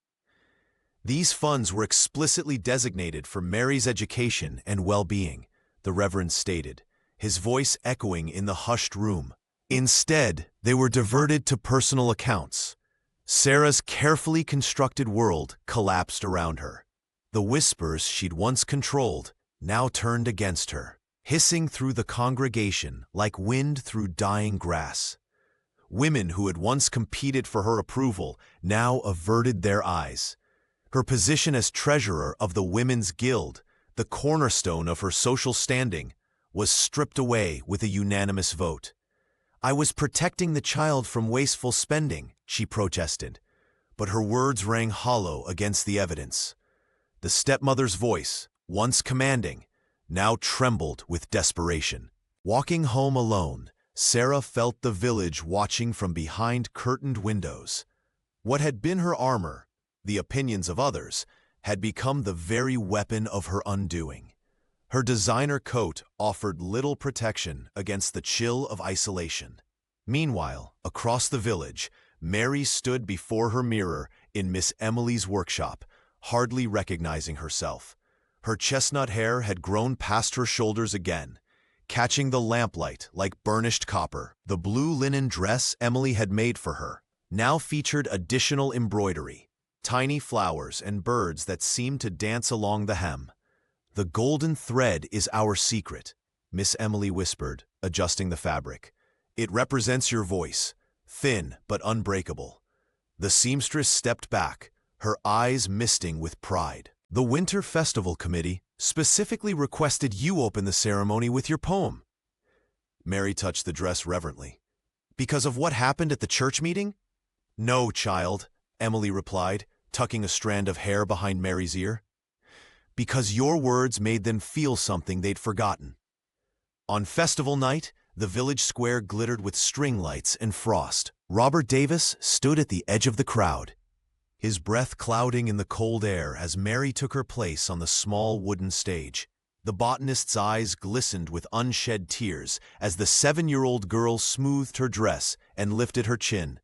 These funds were explicitly designated for Mary's education and well-being, the Reverend stated, his voice echoing in the hushed room. Instead, they were diverted to personal accounts. Sarah's carefully constructed world collapsed around her. The whispers she'd once controlled now turned against her, hissing through the congregation like wind through dying grass. Women who had once competed for her approval now averted their eyes. Her position as treasurer of the Women's Guild, the cornerstone of her social standing, was stripped away with a unanimous vote. "I was protecting the child from wasteful spending," she protested, but her words rang hollow against the evidence. The stepmother's voice, once commanding, now trembled with desperation. Walking home alone, Sarah felt the village watching from behind curtained windows. What had been her armor, the opinions of others, had become the very weapon of her undoing. Her designer coat offered little protection against the chill of isolation. Meanwhile, across the village, Mary stood before her mirror in Miss Emily's workshop, hardly recognizing herself. Her chestnut hair had grown past her shoulders again, catching the lamplight like burnished copper. The blue linen dress Emily had made for her now featured additional embroidery, tiny flowers and birds that seemed to dance along the hem. "The golden thread is our secret," Miss Emily whispered, adjusting the fabric. "It represents your voice, thin but unbreakable." The seamstress stepped back, her eyes misting with pride. "The Winter Festival Committee specifically requested you open the ceremony with your poem." Mary touched the dress reverently. "Because of what happened at the church meeting?" "No, child," Emily replied, tucking a strand of hair behind Mary's ear. "Because your words made them feel something they'd forgotten." On festival night, the village square glittered with string lights and frost. Robert Davis stood at the edge of the crowd, his breath clouding in the cold air as Mary took her place on the small wooden stage. The botanist's eyes glistened with unshed tears as the 7-year-old girl smoothed her dress and lifted her chin.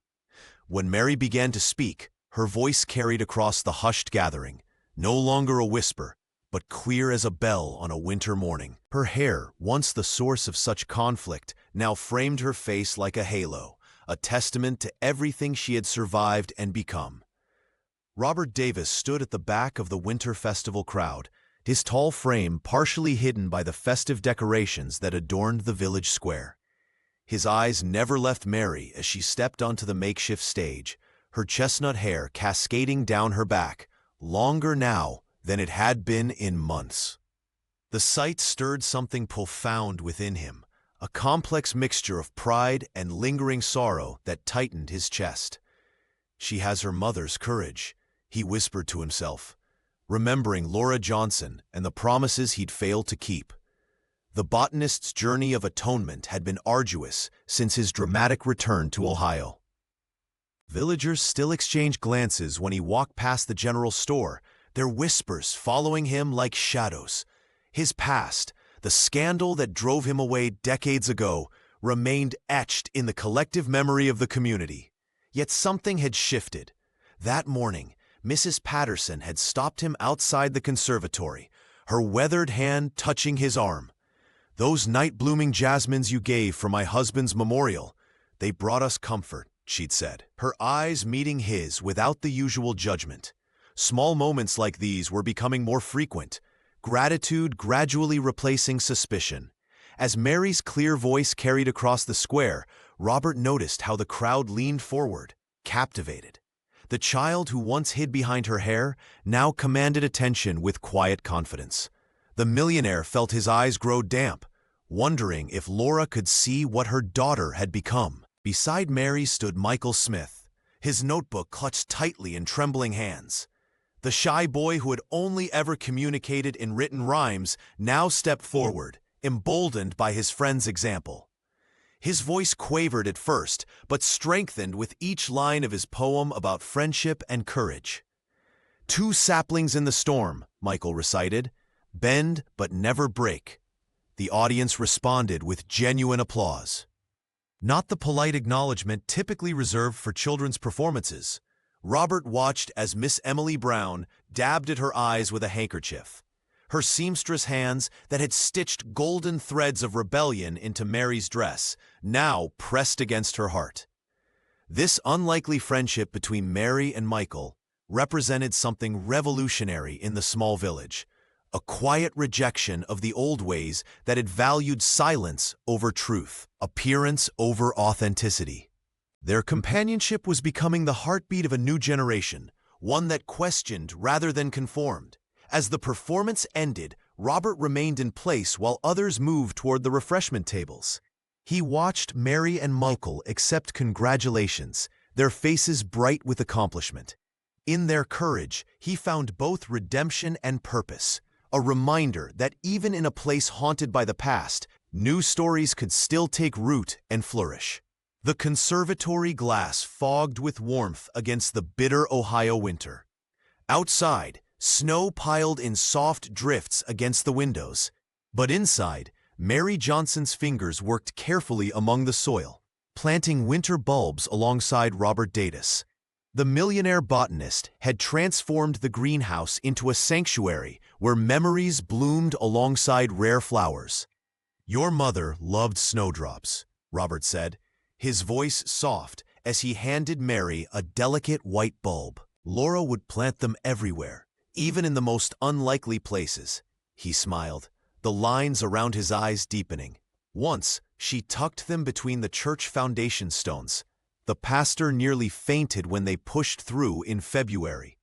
When Mary began to speak, her voice carried across the hushed gathering, no longer a whisper, but clear as a bell on a winter morning. Her hair, once the source of such conflict, now framed her face like a halo, a testament to everything she had survived and become. Robert Davis stood at the back of the Winter Festival crowd, his tall frame partially hidden by the festive decorations that adorned the village square. His eyes never left Mary as she stepped onto the makeshift stage, her chestnut hair cascading down her back, longer now than it had been in months. The sight stirred something profound within him, a complex mixture of pride and lingering sorrow that tightened his chest. "She has her mother's courage," he whispered to himself, remembering Laura Johnson and the promises he'd failed to keep. The botanist's journey of atonement had been arduous since his dramatic return to Ohio. Villagers still exchanged glances when he walked past the general store, their whispers following him like shadows. His past, the scandal that drove him away decades ago, remained etched in the collective memory of the community. Yet something had shifted. That morning, Mrs. Patterson had stopped him outside the conservatory, her weathered hand touching his arm. "Those night-blooming jasmines you gave for my husband's memorial, they brought us comfort," she'd said, her eyes meeting his without the usual judgment. Small moments like these were becoming more frequent, gratitude gradually replacing suspicion. As Mary's clear voice carried across the square, Robert noticed how the crowd leaned forward, captivated. The child who once hid behind her hair now commanded attention with quiet confidence. The millionaire felt his eyes grow damp, wondering if Laura could see what her daughter had become. Beside Mary stood Michael Smith, his notebook clutched tightly in trembling hands. The shy boy who had only ever communicated in written rhymes now stepped forward, emboldened by his friend's example. His voice quavered at first, but strengthened with each line of his poem about friendship and courage. "Two saplings in the storm," Michael recited, "bend but never break." The audience responded with genuine applause. Not the polite acknowledgement typically reserved for children's performances. Robert watched as Miss Emily Brown dabbed at her eyes with a handkerchief. Her seamstress hands that had stitched golden threads of rebellion into Mary's dress now pressed against her heart. This unlikely friendship between Mary and Michael represented something revolutionary in the small village, a quiet rejection of the old ways that had valued silence over truth, appearance over authenticity. Their companionship was becoming the heartbeat of a new generation, one that questioned rather than conformed. As the performance ended, Robert remained in place while others moved toward the refreshment tables. He watched Mary and Michael accept congratulations, their faces bright with accomplishment. In their courage, he found both redemption and purpose, a reminder that even in a place haunted by the past, new stories could still take root and flourish. The conservatory glass fogged with warmth against the bitter Ohio winter. Outside, snow piled in soft drifts against the windows. But inside, Mary Johnson's fingers worked carefully among the soil, planting winter bulbs alongside Robert Davis. The millionaire botanist had transformed the greenhouse into a sanctuary where memories bloomed alongside rare flowers. "Your mother loved snowdrops," Robert said, his voice soft as he handed Mary a delicate white bulb. "Laura would plant them everywhere, even in the most unlikely places." He smiled, the lines around his eyes deepening. "Once, she tucked them between the church foundation stones. The pastor nearly fainted when they pushed through in February."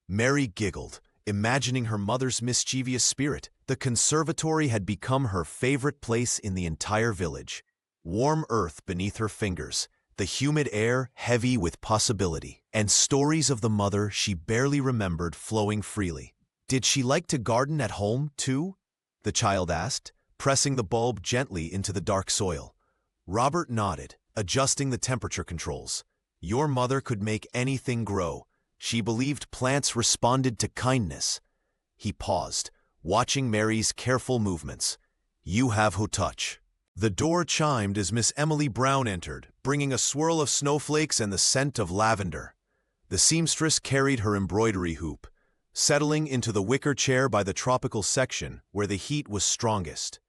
Mary giggled, imagining her mother's mischievous spirit. The conservatory had become her favorite place in the entire village. Warm earth beneath her fingers, the humid air heavy with possibility, and stories of the mother she barely remembered flowing freely. "Did she like to garden at home, too?" the child asked, pressing the bulb gently into the dark soil. Robert nodded, adjusting the temperature controls. "Your mother could make anything grow. She believed plants responded to kindness." He paused, watching Mary's careful movements. "You have her touch." The door chimed as Miss Emily Brown entered, bringing a swirl of snowflakes and the scent of lavender. The seamstress carried her embroidery hoop, settling into the wicker chair by the tropical section where the heat was strongest.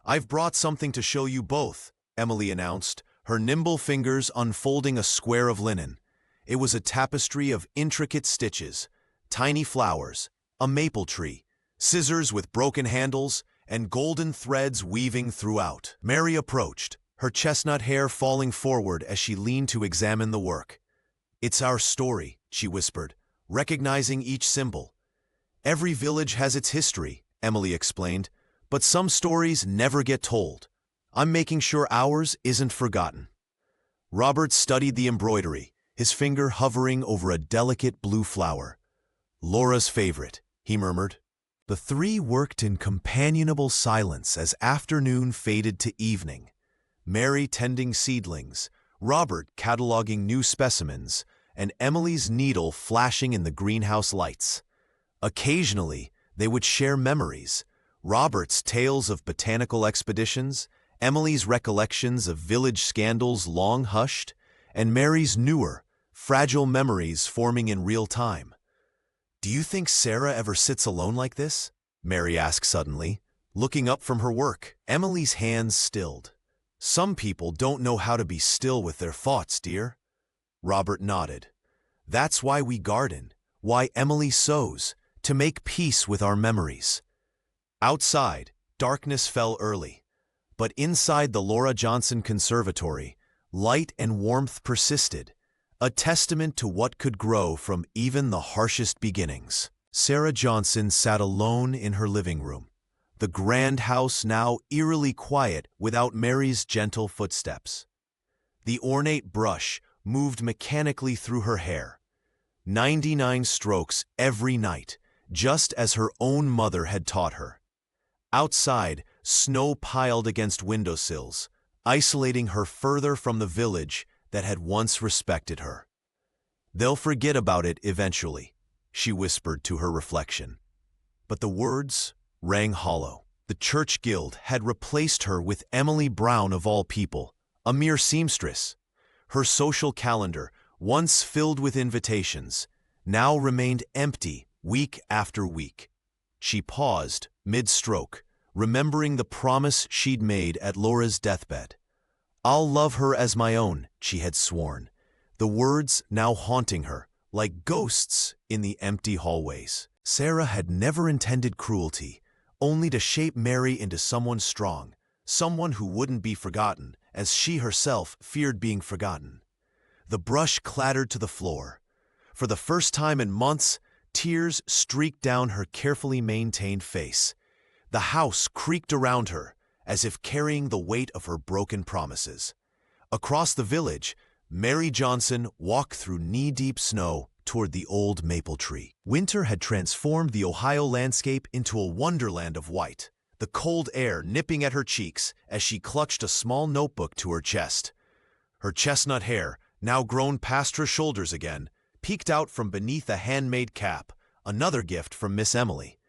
"I've brought something to show you both," Emily announced, her nimble fingers unfolding a square of linen. It was a tapestry of intricate stitches, tiny flowers, a maple tree, scissors with broken handles, and golden threads weaving throughout. Mary approached, her chestnut hair falling forward as she leaned to examine the work. "It's our story," she whispered, recognizing each symbol. "Every village has its history," Emily explained, "but some stories never get told. I'm making sure ours isn't forgotten." Robert studied the embroidery, his finger hovering over a delicate blue flower. "Laura's favorite," he murmured. The three worked in companionable silence as afternoon faded to evening. Mary tending seedlings, Robert cataloging new specimens, and Emily's needle flashing in the greenhouse lights. Occasionally, they would share memories, Robert's tales of botanical expeditions, Emily's recollections of village scandals long hushed, and Mary's newer, fragile memories forming in real time. "Do you think Sarah ever sits alone like this?" Mary asked suddenly, looking up from her work. Emily's hands stilled. "Some people don't know how to be still with their thoughts, dear." Robert nodded. "That's why we garden, why Emily sews, to make peace with our memories." Outside, darkness fell early, but inside the Laura Johnson Conservatory, light and warmth persisted, a testament to what could grow from even the harshest beginnings. Sarah Johnson sat alone in her living room, the grand house now eerily quiet without Mary's gentle footsteps. The ornate brush moved mechanically through her hair, 99 strokes every night, just as her own mother had taught her. Outside, snow piled against windowsills, isolating her further from the village that had once respected her. "They'll forget about it eventually," she whispered to her reflection. But the words rang hollow. The church guild had replaced her with Emily Brown of all people, a mere seamstress. Her social calendar, once filled with invitations, now remained empty week after week. She paused, mid-stroke, remembering the promise she'd made at Laura's deathbed. "I'll love her as my own," she had sworn, the words now haunting her, like ghosts in the empty hallways. Sarah had never intended cruelty, only to shape Mary into someone strong, someone who wouldn't be forgotten, as she herself feared being forgotten. The brush clattered to the floor. For the first time in months, tears streaked down her carefully maintained face. The house creaked around her, as if carrying the weight of her broken promises. Across the village, Mary Johnson walked through knee-deep snow toward the old maple tree. Winter had transformed the Ohio landscape into a wonderland of white, the cold air nipping at her cheeks as she clutched a small notebook to her chest. Her chestnut hair, now grown past her shoulders again, peeked out from beneath a handmade cap, another gift from Miss Emily.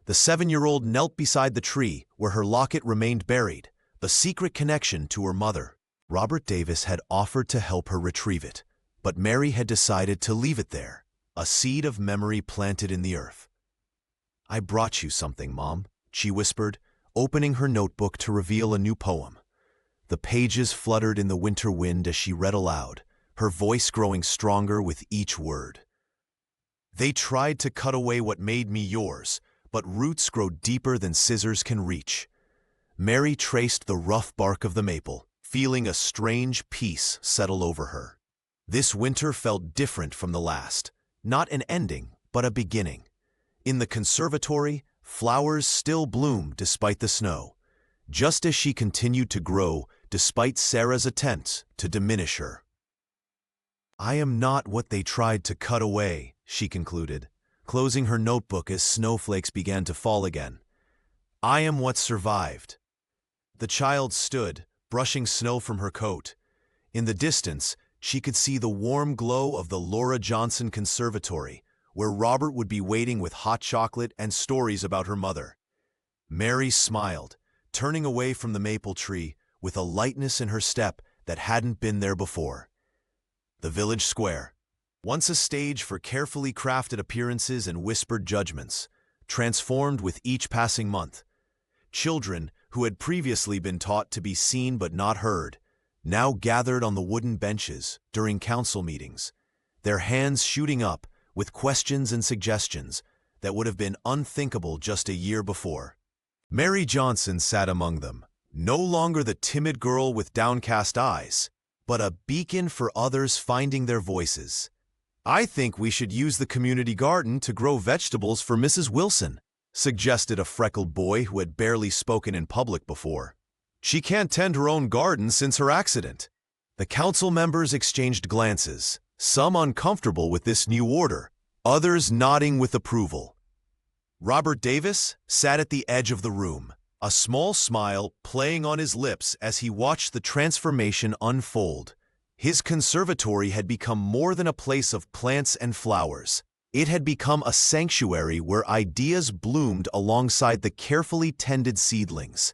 The 7-year-old knelt beside the tree where her locket remained buried, the secret connection to her mother. Robert Davis had offered to help her retrieve it, but Mary had decided to leave it there, a seed of memory planted in the earth. "I brought you something, Mom," she whispered, opening her notebook to reveal a new poem. The pages fluttered in the winter wind as she read aloud, her voice growing stronger with each word. "They tried to cut away what made me yours, but roots grow deeper than scissors can reach." Mary traced the rough bark of the maple, feeling a strange peace settle over her. This winter felt different from the last, not an ending, but a beginning. In the conservatory, flowers still bloomed despite the snow, just as she continued to grow despite Sarah's attempts to diminish her. "I am not what they tried to cut away," she concluded, closing her notebook as snowflakes began to fall again. "I am what survived." The child stood, brushing snow from her coat. In the distance, she could see the warm glow of the Laura Johnson Conservatory, where Robert would be waiting with hot chocolate and stories about her mother. Mary smiled, turning away from the maple tree with a lightness in her step that hadn't been there before. The village square, once a stage for carefully crafted appearances and whispered judgments, transformed with each passing month. Children, who had previously been taught to be seen but not heard, now gathered on the wooden benches during council meetings, their hands shooting up with questions and suggestions that would have been unthinkable just a year before. Mary Johnson sat among them, no longer the timid girl with downcast eyes, but a beacon for others finding their voices. "I think we should use the community garden to grow vegetables for Mrs. Wilson," suggested a freckled boy who had barely spoken in public before. "She can't tend her own garden since her accident." The council members exchanged glances, some uncomfortable with this new order, others nodding with approval. Robert Davis sat at the edge of the room, a small smile playing on his lips as he watched the transformation unfold. His conservatory had become more than a place of plants and flowers. It had become a sanctuary where ideas bloomed alongside the carefully tended seedlings.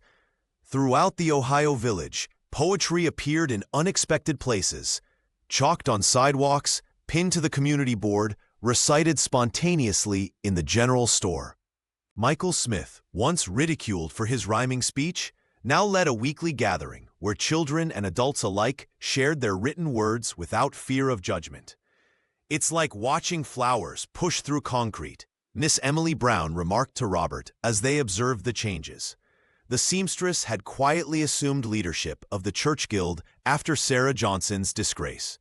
Throughout the Ohio village, poetry appeared in unexpected places, chalked on sidewalks, pinned to the community board, recited spontaneously in the general store. Michael Smith, once ridiculed for his rhyming speech, now led a weekly gathering where children and adults alike shared their written words without fear of judgment. "It's like watching flowers push through concrete," Miss Emily Brown remarked to Robert as they observed the changes. The seamstress had quietly assumed leadership of the church guild after Sarah Johnson's disgrace.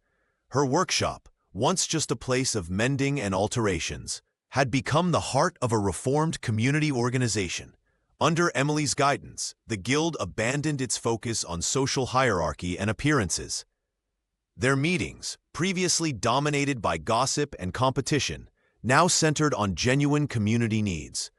Her workshop, once just a place of mending and alterations, had become the heart of a reformed community organization. Under Emily's guidance, the guild abandoned its focus on social hierarchy and appearances. Their meetings, previously dominated by gossip and competition, now centered on genuine community needs.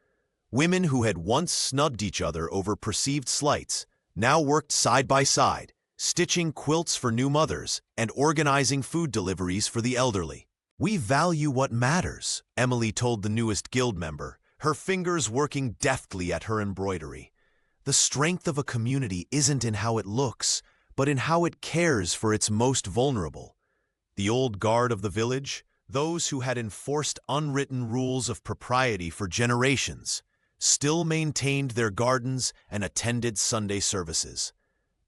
Women who had once snubbed each other over perceived slights now worked side by side, stitching quilts for new mothers and organizing food deliveries for the elderly. "We value what matters," Emily told the newest guild member, her fingers working deftly at her embroidery. "The strength of a community isn't in how it looks, but in how it cares for its most vulnerable." The old guard of the village, those who had enforced unwritten rules of propriety for generations, still maintained their gardens and attended Sunday services.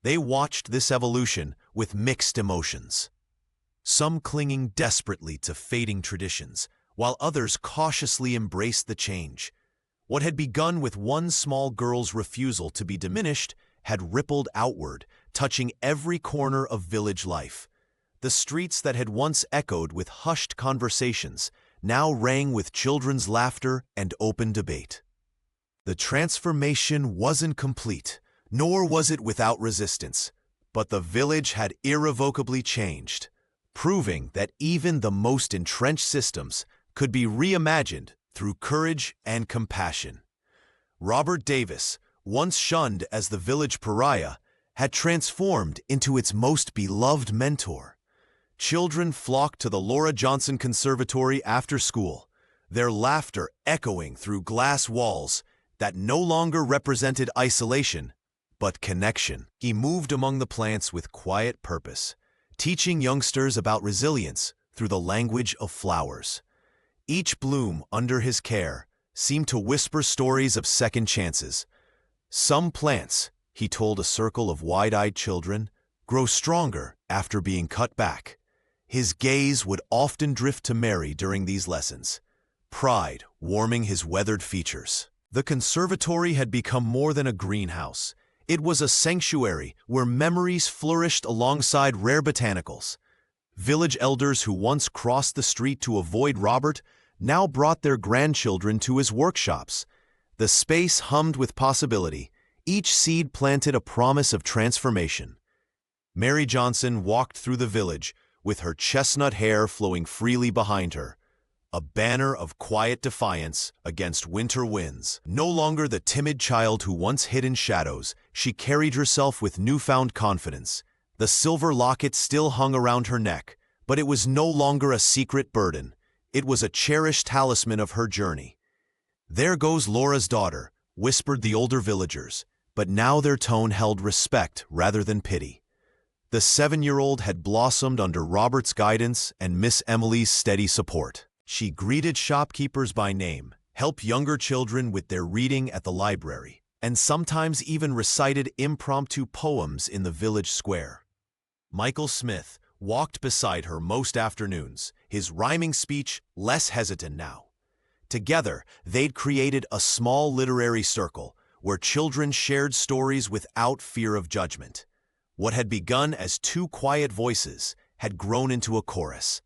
They watched this evolution with mixed emotions, some clinging desperately to fading traditions, while others cautiously embraced the change. What had begun with one small girl's refusal to be diminished had rippled outward, touching every corner of village life. The streets that had once echoed with hushed conversations now rang with children's laughter and open debate. The transformation wasn't complete, nor was it without resistance, but the village had irrevocably changed, proving that even the most entrenched systems could be reimagined through courage and compassion. Robert Davis, once shunned as the village pariah, had transformed into its most beloved mentor. Children flocked to the Laura Johnson Conservatory after school, their laughter echoing through glass walls that no longer represented isolation, but connection. He moved among the plants with quiet purpose, teaching youngsters about resilience through the language of flowers. Each bloom under his care seemed to whisper stories of second chances. "Some plants," he told a circle of wide-eyed children, "grow stronger after being cut back." His gaze would often drift to Mary during these lessons, pride warming his weathered features. The conservatory had become more than a greenhouse. It was a sanctuary where memories flourished alongside rare botanicals. Village elders who once crossed the street to avoid Robert now brought their grandchildren to his workshops. The space hummed with possibility. Each seed planted a promise of transformation. Mary Johnson walked through the village with her chestnut hair flowing freely behind her, a banner of quiet defiance against winter winds. No longer the timid child who once hid in shadows, she carried herself with newfound confidence. The silver locket still hung around her neck, but it was no longer a secret burden. It was a cherished talisman of her journey. "There goes Laura's daughter," whispered the older villagers, but now their tone held respect rather than pity. The 7-year-old had blossomed under Robert's guidance and Miss Emily's steady support. She greeted shopkeepers by name, helped younger children with their reading at the library, and sometimes even recited impromptu poems in the village square. Michael Smith walked beside her most afternoons, his rhyming speech less hesitant now. Together, they'd created a small literary circle where children shared stories without fear of judgment. What had begun as two quiet voices had grown into a chorus.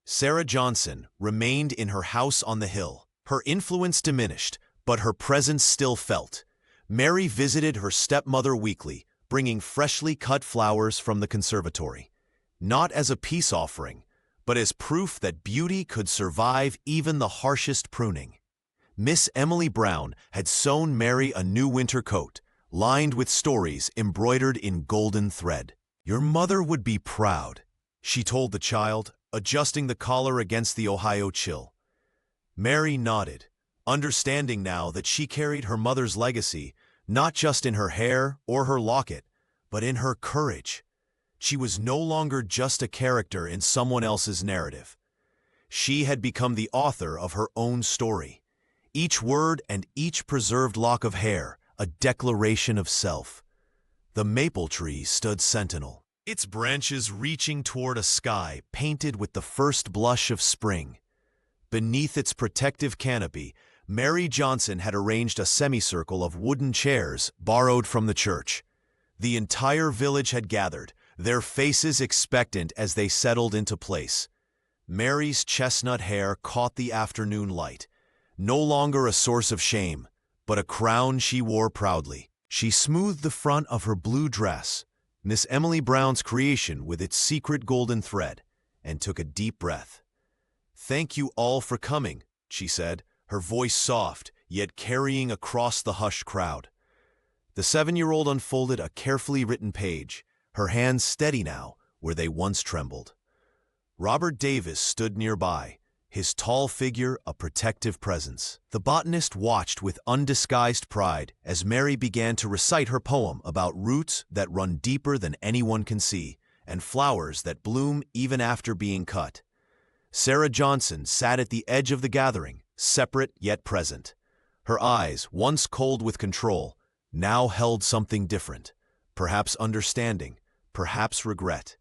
Sarah Johnson remained in her house on the hill. Her influence diminished, but her presence still felt. Mary visited her stepmother weekly, bringing freshly cut flowers from the conservatory, not as a peace offering, but as proof that beauty could survive even the harshest pruning. Miss Emily Brown had sewn Mary a new winter coat, lined with stories embroidered in golden thread. "Your mother would be proud," she told the child, adjusting the collar against the Ohio chill. Mary nodded, understanding now that she carried her mother's legacy not just in her hair or her locket, but in her courage. She was no longer just a character in someone else's narrative. She had become the author of her own story. Each word and each preserved lock of hair, a declaration of self. The maple tree stood sentinel, its branches reaching toward a sky painted with the first blush of spring. Beneath its protective canopy, Mary Johnson had arranged a semicircle of wooden chairs borrowed from the church. The entire village had gathered, their faces expectant as they settled into place. Mary's chestnut hair caught the afternoon light, no longer a source of shame, but a crown she wore proudly. She smoothed the front of her blue dress, Miss Emily Brown's creation with its secret golden thread, and took a deep breath. "Thank you all for coming," she said, her voice soft, yet carrying across the hushed crowd. The 7-year-old unfolded a carefully written page, her hands steady now where they once trembled. Robert Davis stood nearby, his tall figure a protective presence. The botanist watched with undisguised pride as Mary began to recite her poem about roots that run deeper than anyone can see, and flowers that bloom even after being cut. Sarah Johnson sat at the edge of the gathering, separate yet present. Her eyes, once cold with control, now held something different, perhaps understanding, perhaps regret.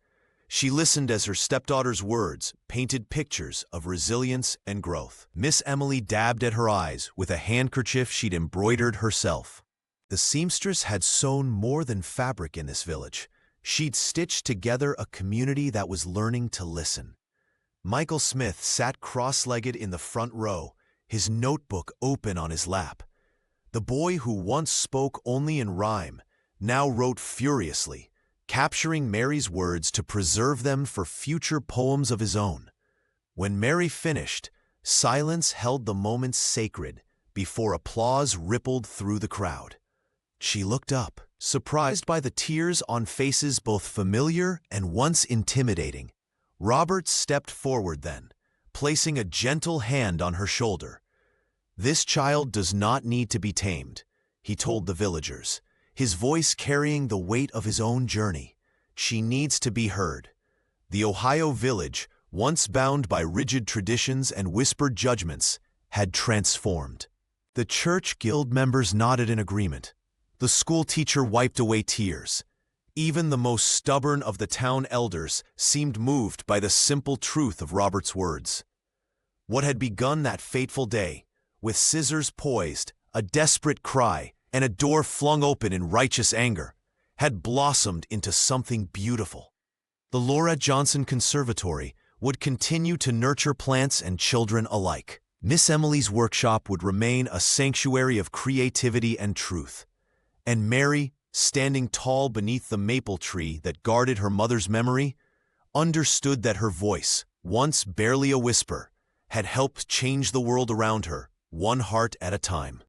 She listened as her stepdaughter's words painted pictures of resilience and growth. Miss Emily dabbed at her eyes with a handkerchief she'd embroidered herself. The seamstress had sewn more than fabric in this village. She'd stitched together a community that was learning to listen. Michael Smith sat cross-legged in the front row, his notebook open on his lap. The boy who once spoke only in rhyme now wrote furiously, capturing Mary's words to preserve them for future poems of his own. When Mary finished, silence held the moment sacred before applause rippled through the crowd. She looked up, surprised by the tears on faces both familiar and once intimidating. Robert stepped forward then, placing a gentle hand on her shoulder. "This child does not need to be tamed," he told the villagers, his voice carrying the weight of his own journey. "She needs to be heard." The Ohio village, once bound by rigid traditions and whispered judgments, had transformed. The church guild members nodded in agreement. The school teacher wiped away tears. Even the most stubborn of the town elders seemed moved by the simple truth of Robert's words. What had begun that fateful day, with scissors poised, a desperate cry, and a door flung open in righteous anger, had blossomed into something beautiful. The Laura Johnson Conservatory would continue to nurture plants and children alike. Miss Emily's workshop would remain a sanctuary of creativity and truth. And Mary, standing tall beneath the maple tree that guarded her mother's memory, understood that her voice, once barely a whisper, had helped change the world around her, one heart at a time.